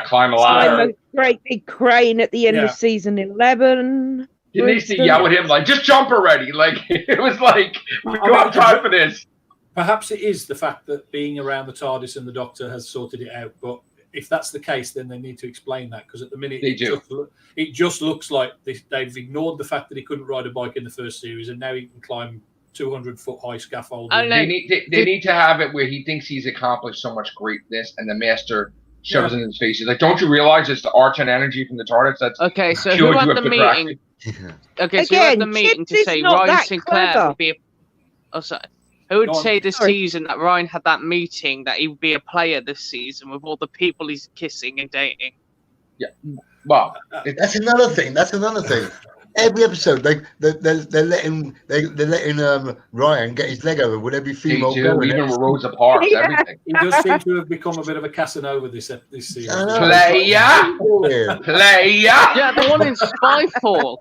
Climb a ladder. Great big crane at the end of season 11. You need to yell at him like, just jump already. Like, it was like, we don't have time for this. Perhaps it is the fact that being around the TARDIS and the Doctor has sorted it out. But if that's the case, then they need to explain that, because at the minute it just looks like they've ignored the fact that he couldn't ride a bike in the first series, and now he can climb 200-foot high scaffolding. They need to have it where he thinks he's accomplished so much greatness, and the Master shoves it in his face. He's like, "Don't you realize it's the arch and energy from the TARDIS that's okay?" So who had the meeting? Okay, so who had the meeting to say Ryan Sinclair would be who would say this season that Ryan had that meeting that he would be a player this season with all the people he's kissing and dating? Yeah, well, that's another thing. Every episode, they're letting Ryan get his leg over with every They female. do, even with Rosa Parks, Yeah. everything. He does seem to have become a bit of a Casanova this series. Playa! Yeah, the one in Spyfall.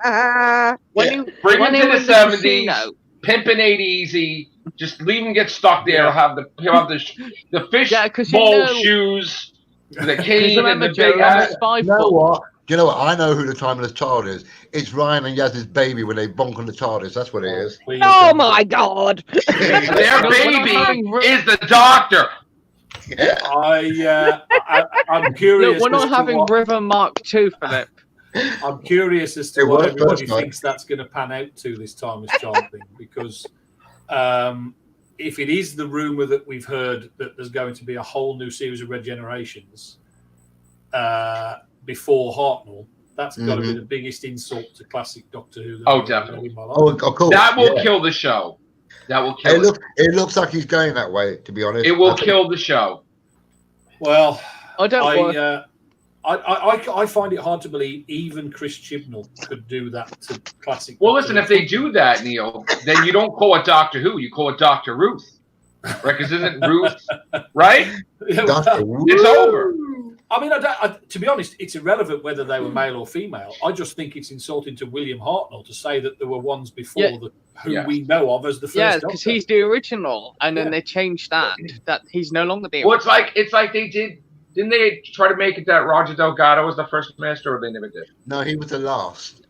When you Bring when him he to was the in 70s, casino, pimping 8 easy, just leave him get stuck there. He'll have the fish Yeah, 'cause bowl you know- shoes, the Because cane, and remember, the Joe, big on hat. Spyfall. You know what? Do you know what? I know who the timeless child is. It's Ryan and Yaz's baby when they bonk on the TARDIS. That's what it is. Please Oh don't. my God! Their baby is the Doctor. I'm curious. Look, we're not as to having what- River Mark II, Philip. I'm curious as to It what worked everybody first, mate. thinks that's going to pan out to this timeless child thing, because if it is the rumor that we've heard that there's going to be a whole new series of regenerations before Hartnell, that's got to be the biggest insult to classic Doctor Who. Oh, definitely. In my life. Oh, of course. That will kill the show. That will kill it. It looks like he's going that way. To be honest, It will kill the show. Well, I don't worry. I find it hard to believe even Chris Chibnall could do that to classic. Well, listen, if they do that, Neil, then you don't call it Doctor Who. You call it Dr. Ruth. Right? Because isn't Ruth, right? Doctor It's over. I mean, to be honest, it's irrelevant whether they were male or female. I just think it's insulting to William Hartnell to say that there were ones before who we know of as the first. Yeah, Doctor. because he's the original, and then they changed that he's no longer the original. Well, it's like they did. Didn't they try to make it that Roger Delgado was the first master, or they never did? No, he was the last.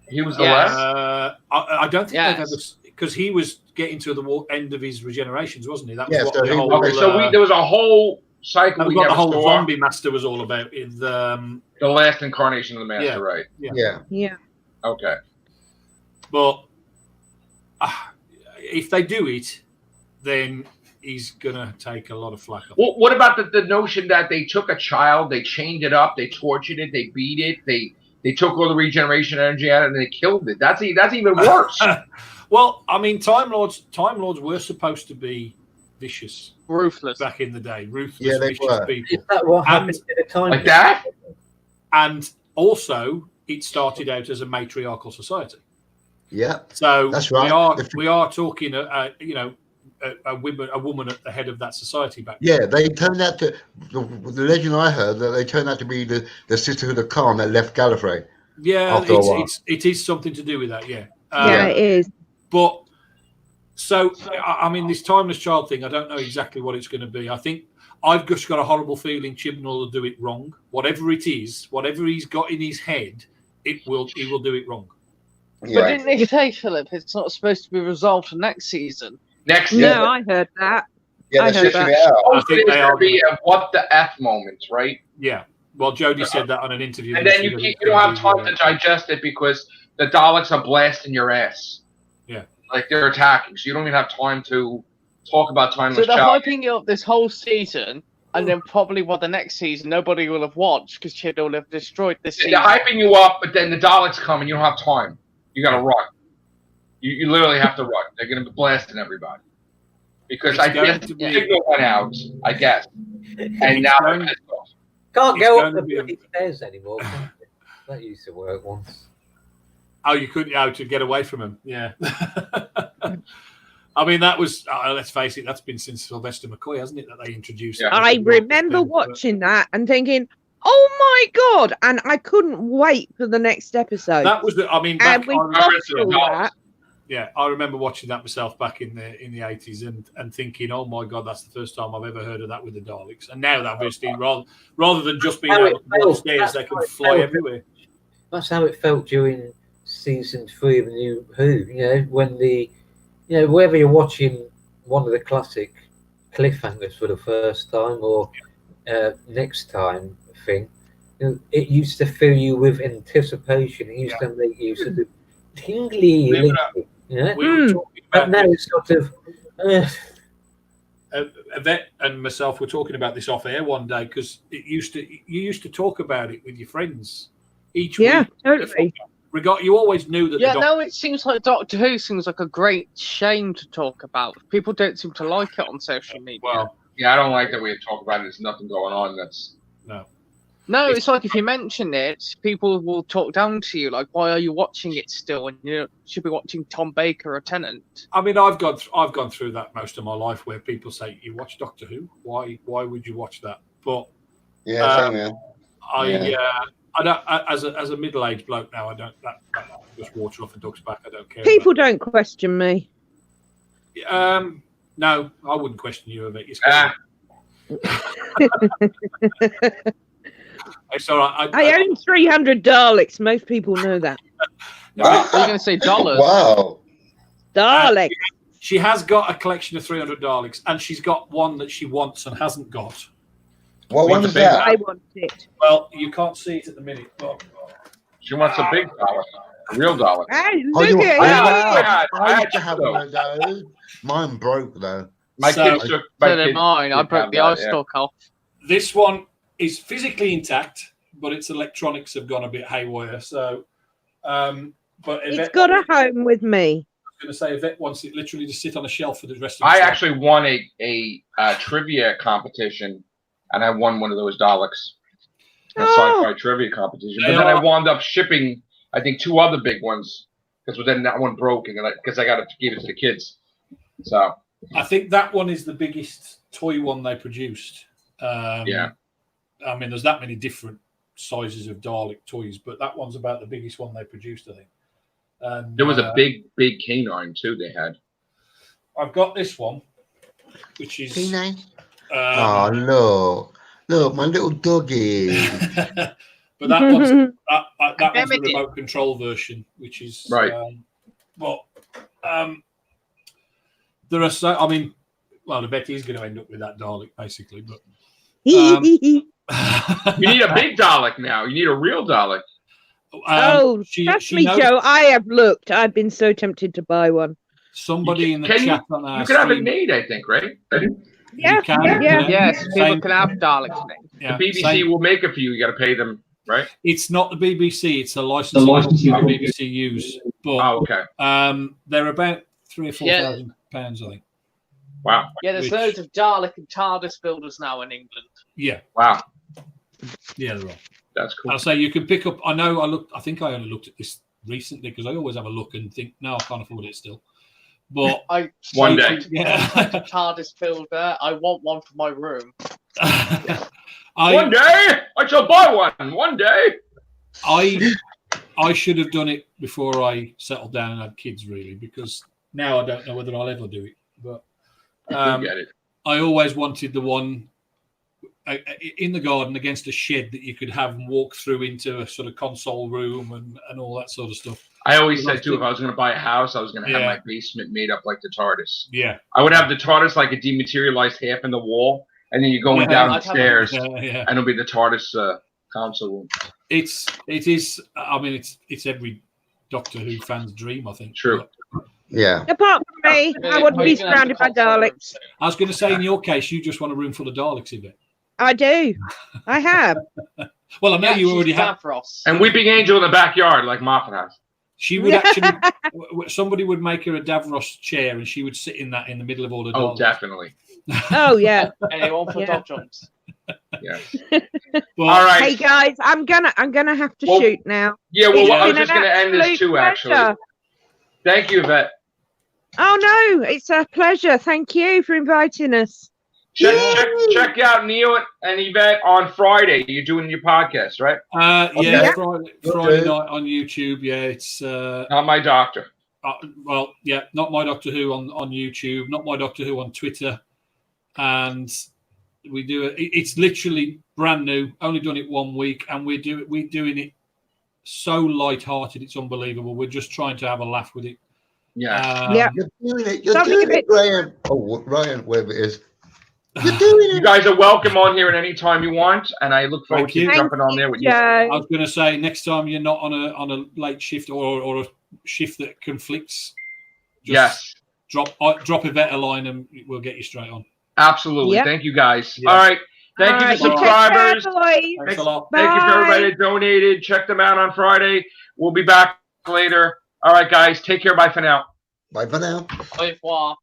He was the last. I don't think they've ever, because he was getting to the end of his regenerations, wasn't he? That was what so the whole. Okay, so there was a whole cycle. What the whole zombie master was all about in the last incarnation of the master, right? Yeah. Okay. But if they do it, then he's gonna take a lot of flack. Well, what about the notion that they took a child, they chained it up, they tortured it, they beat it, they took all the regeneration energy out of it, and they killed it? That's even worse. Well, I mean, Time Lords were supposed to be vicious, ruthless back in the day. Ruthless, Yeah, they vicious were. people. Is that what happened to the time? Like that? And also, it started out as a matriarchal society. Yeah, So that's right. We are talking, a woman at the head of that society back then. Yeah, they turned out to the legend I heard that they turned out to be the Sisterhood of Khan that left Gallifrey. Yeah, after a while. it is something to do with that. Yeah, Yeah, it is. But so I mean, this timeless child thing, I don't know exactly what it's going to be. I think I've just got a horrible feeling Chibnall will do it wrong. Whatever it is, whatever he's got in his head, he will do it wrong. But didn't they say, Philip, it's not supposed to be resolved for next season? No, I heard that. Yeah, I heard that. I think they are be a what the F moment, right? Yeah. Well, Jodie said that on an interview. And then you don't have time to digest it because the Daleks are blasting your ass. Yeah. Like they're attacking, so you don't even have time to talk about timeless So they're child. hyping it up this whole season, and then probably the next season nobody will have watched because Chibnall will have destroyed this season. They're hyping you up, but then the Daleks come and you don't have time. You got to run. You literally have to run. They're going to be blasting everybody. Because I guess the signal went out, I guess. And now they're pissed off. Can't go up the bloody stairs anymore. Can you? That used to work once. Oh, you couldn't to get away from him. Yeah. I mean, that was, let's face it, that's been since Sylvester McCoy, hasn't it, that they introduced it? I remember watching that and thinking, oh my God. And I couldn't wait for the next episode. That was and we got through that. Yeah, I remember watching that myself back in the 80s and thinking, oh my God, that's the first time I've ever heard of that with the Daleks. And now that obviously, rather than just being able to go upstairs, they can fly everywhere. That's how it felt during season 3 of the New Who. When whether you're watching one of the classic cliffhangers for the first time or next time thing, it used to fill you with anticipation. It used to make you sort of tingly. But now it's sort of. Yvette and myself were talking about this off air one day because you used to talk about it with your friends each week. Yeah, totally. You always knew that. Yeah, no, it seems like Doctor Who seems like a great shame to talk about. People don't seem to like it on social media. Well, yeah, I don't like that we talk about it. There's nothing going on. No. No, it's like if you mention it, people will talk down to you. Like, why are you watching it still? And you should be watching Tom Baker or Tennant. I mean, I've gone through that most of my life, where people say, "You watch Doctor Who? Why would you watch that?" But same here. I don't. As a middle-aged bloke now, I don't. That just water off a duck's back. I don't care. People don't question me. No, I wouldn't question you of it. It's all right. I own 300 Daleks. Most people know that. Are you going to say dollars? Wow. Daleks. She has got a collection of 300 Daleks, and she's got one that she wants and hasn't got. What one is that? I want it. Well, you can't see it at the minute. But... She wants a big Dalek, a real Dalek. Hey, Oh, look at it. I used to have one of those. Mine broke though. My kids took. My So did mine. I broke the eye stalk off. This one is physically intact, but its electronics have gone a bit haywire. So, but It's got a home with me. I was going to say, Yvette wants it literally to sit on a shelf for the rest of the I time. actually won a trivia competition, and I won one of those Daleks. A sci-fi trivia competition. But then I wound up shipping, I think, 2 other big ones, because then that one broke, and because I got to give it to the kids. So I think that one is the biggest toy one they produced. Yeah. I mean, there's that many different sizes of Dalek toys, but that one's about the biggest one they produced, I think. And, there was a big canine too. They had. I've got this one, which is. Canine. Look, my little doggy. But that one's the remote control version, which is right. There are so. I mean, well, Yvette is going to end up with that Dalek basically, but. You need a big Dalek now. You need a real Dalek. Trust me, Joe. I have looked. I've been so tempted to buy one. Somebody in the chat on our you can have it made, I think, right? Yeah. Yes, people can have Daleks made. Yeah, the BBC will make it for you. You got to pay them, right? It's not the BBC. It's a licensing company the BBC use. But, okay. They're about £3,000 or £4,000, I think. Wow. Yeah, there's loads of Dalek and TARDIS builders now in England. Yeah. Wow. Yeah, they're all. That's cool. I'll say you can pick up. I think I only looked at this recently because I always have a look and think, no, I can't afford it still. But one day, TARDIS builder. I want one for my room. One day, I shall buy one. One day. I should have done it before I settled down and had kids, really, because now I don't know whether I'll ever do it. But get it. I always wanted the one in the garden against a shed that you could have and walk through into a sort of console room and all that sort of stuff. I always said too, if I was going to buy a house, I was going to have my basement made up like the TARDIS. Yeah, I would have the TARDIS like a dematerialized half in the wall, and then you're going down the stairs, and it'll be the TARDIS console room. It is. I mean, it's every Doctor Who fan's dream, I think. True. Yeah. Apart from me, I want to be surrounded by Daleks. I was going to say, in your case, you just want a room full of Daleks, Yvette. I do. I have. Well, I know you already have. And Weeping Angel in the backyard, like Moffat has. She would actually. Somebody would make her a Davros chair, and she would sit in that in the middle of all the Daleks. Oh, definitely. Oh yeah. Anyone for dog jumps. Yeah. Well, all right. Hey guys, I'm gonna have to shoot now. Yeah. Well, I was It's just going to end this too. Actually. Pleasure. Thank you, Yvette. Oh no, it's a pleasure. Thank you for inviting us. Check out Neil and Yvette on Friday. You're doing your podcast, right? Yeah, Friday night on YouTube. Yeah, it's Not My Doctor. Well, yeah, Not My Doctor Who on YouTube, Not My Doctor Who on Twitter, and we do it. It's literally brand new. Only done it 1 week, and we're doing it so light-hearted. It's unbelievable. We're just trying to have a laugh with it. Yeah. You're doing it. You're doing it, Ryan. Oh, Ryan, whatever it is. You're doing it. You guys are welcome on here at any time you want, and I look forward to jumping on there with you. I was going to say, next time you're not on a late shift or a shift that conflicts, just drop Yvette a line and we'll get you straight on. Absolutely. Yep. Thank you, guys. Yeah. All right. Thank you to subscribers. Thanks a lot. Thank you for everybody that donated. Check them out on Friday. We'll be back later. All right, guys. Take care. Bye for now. Bye for now. Au revoir.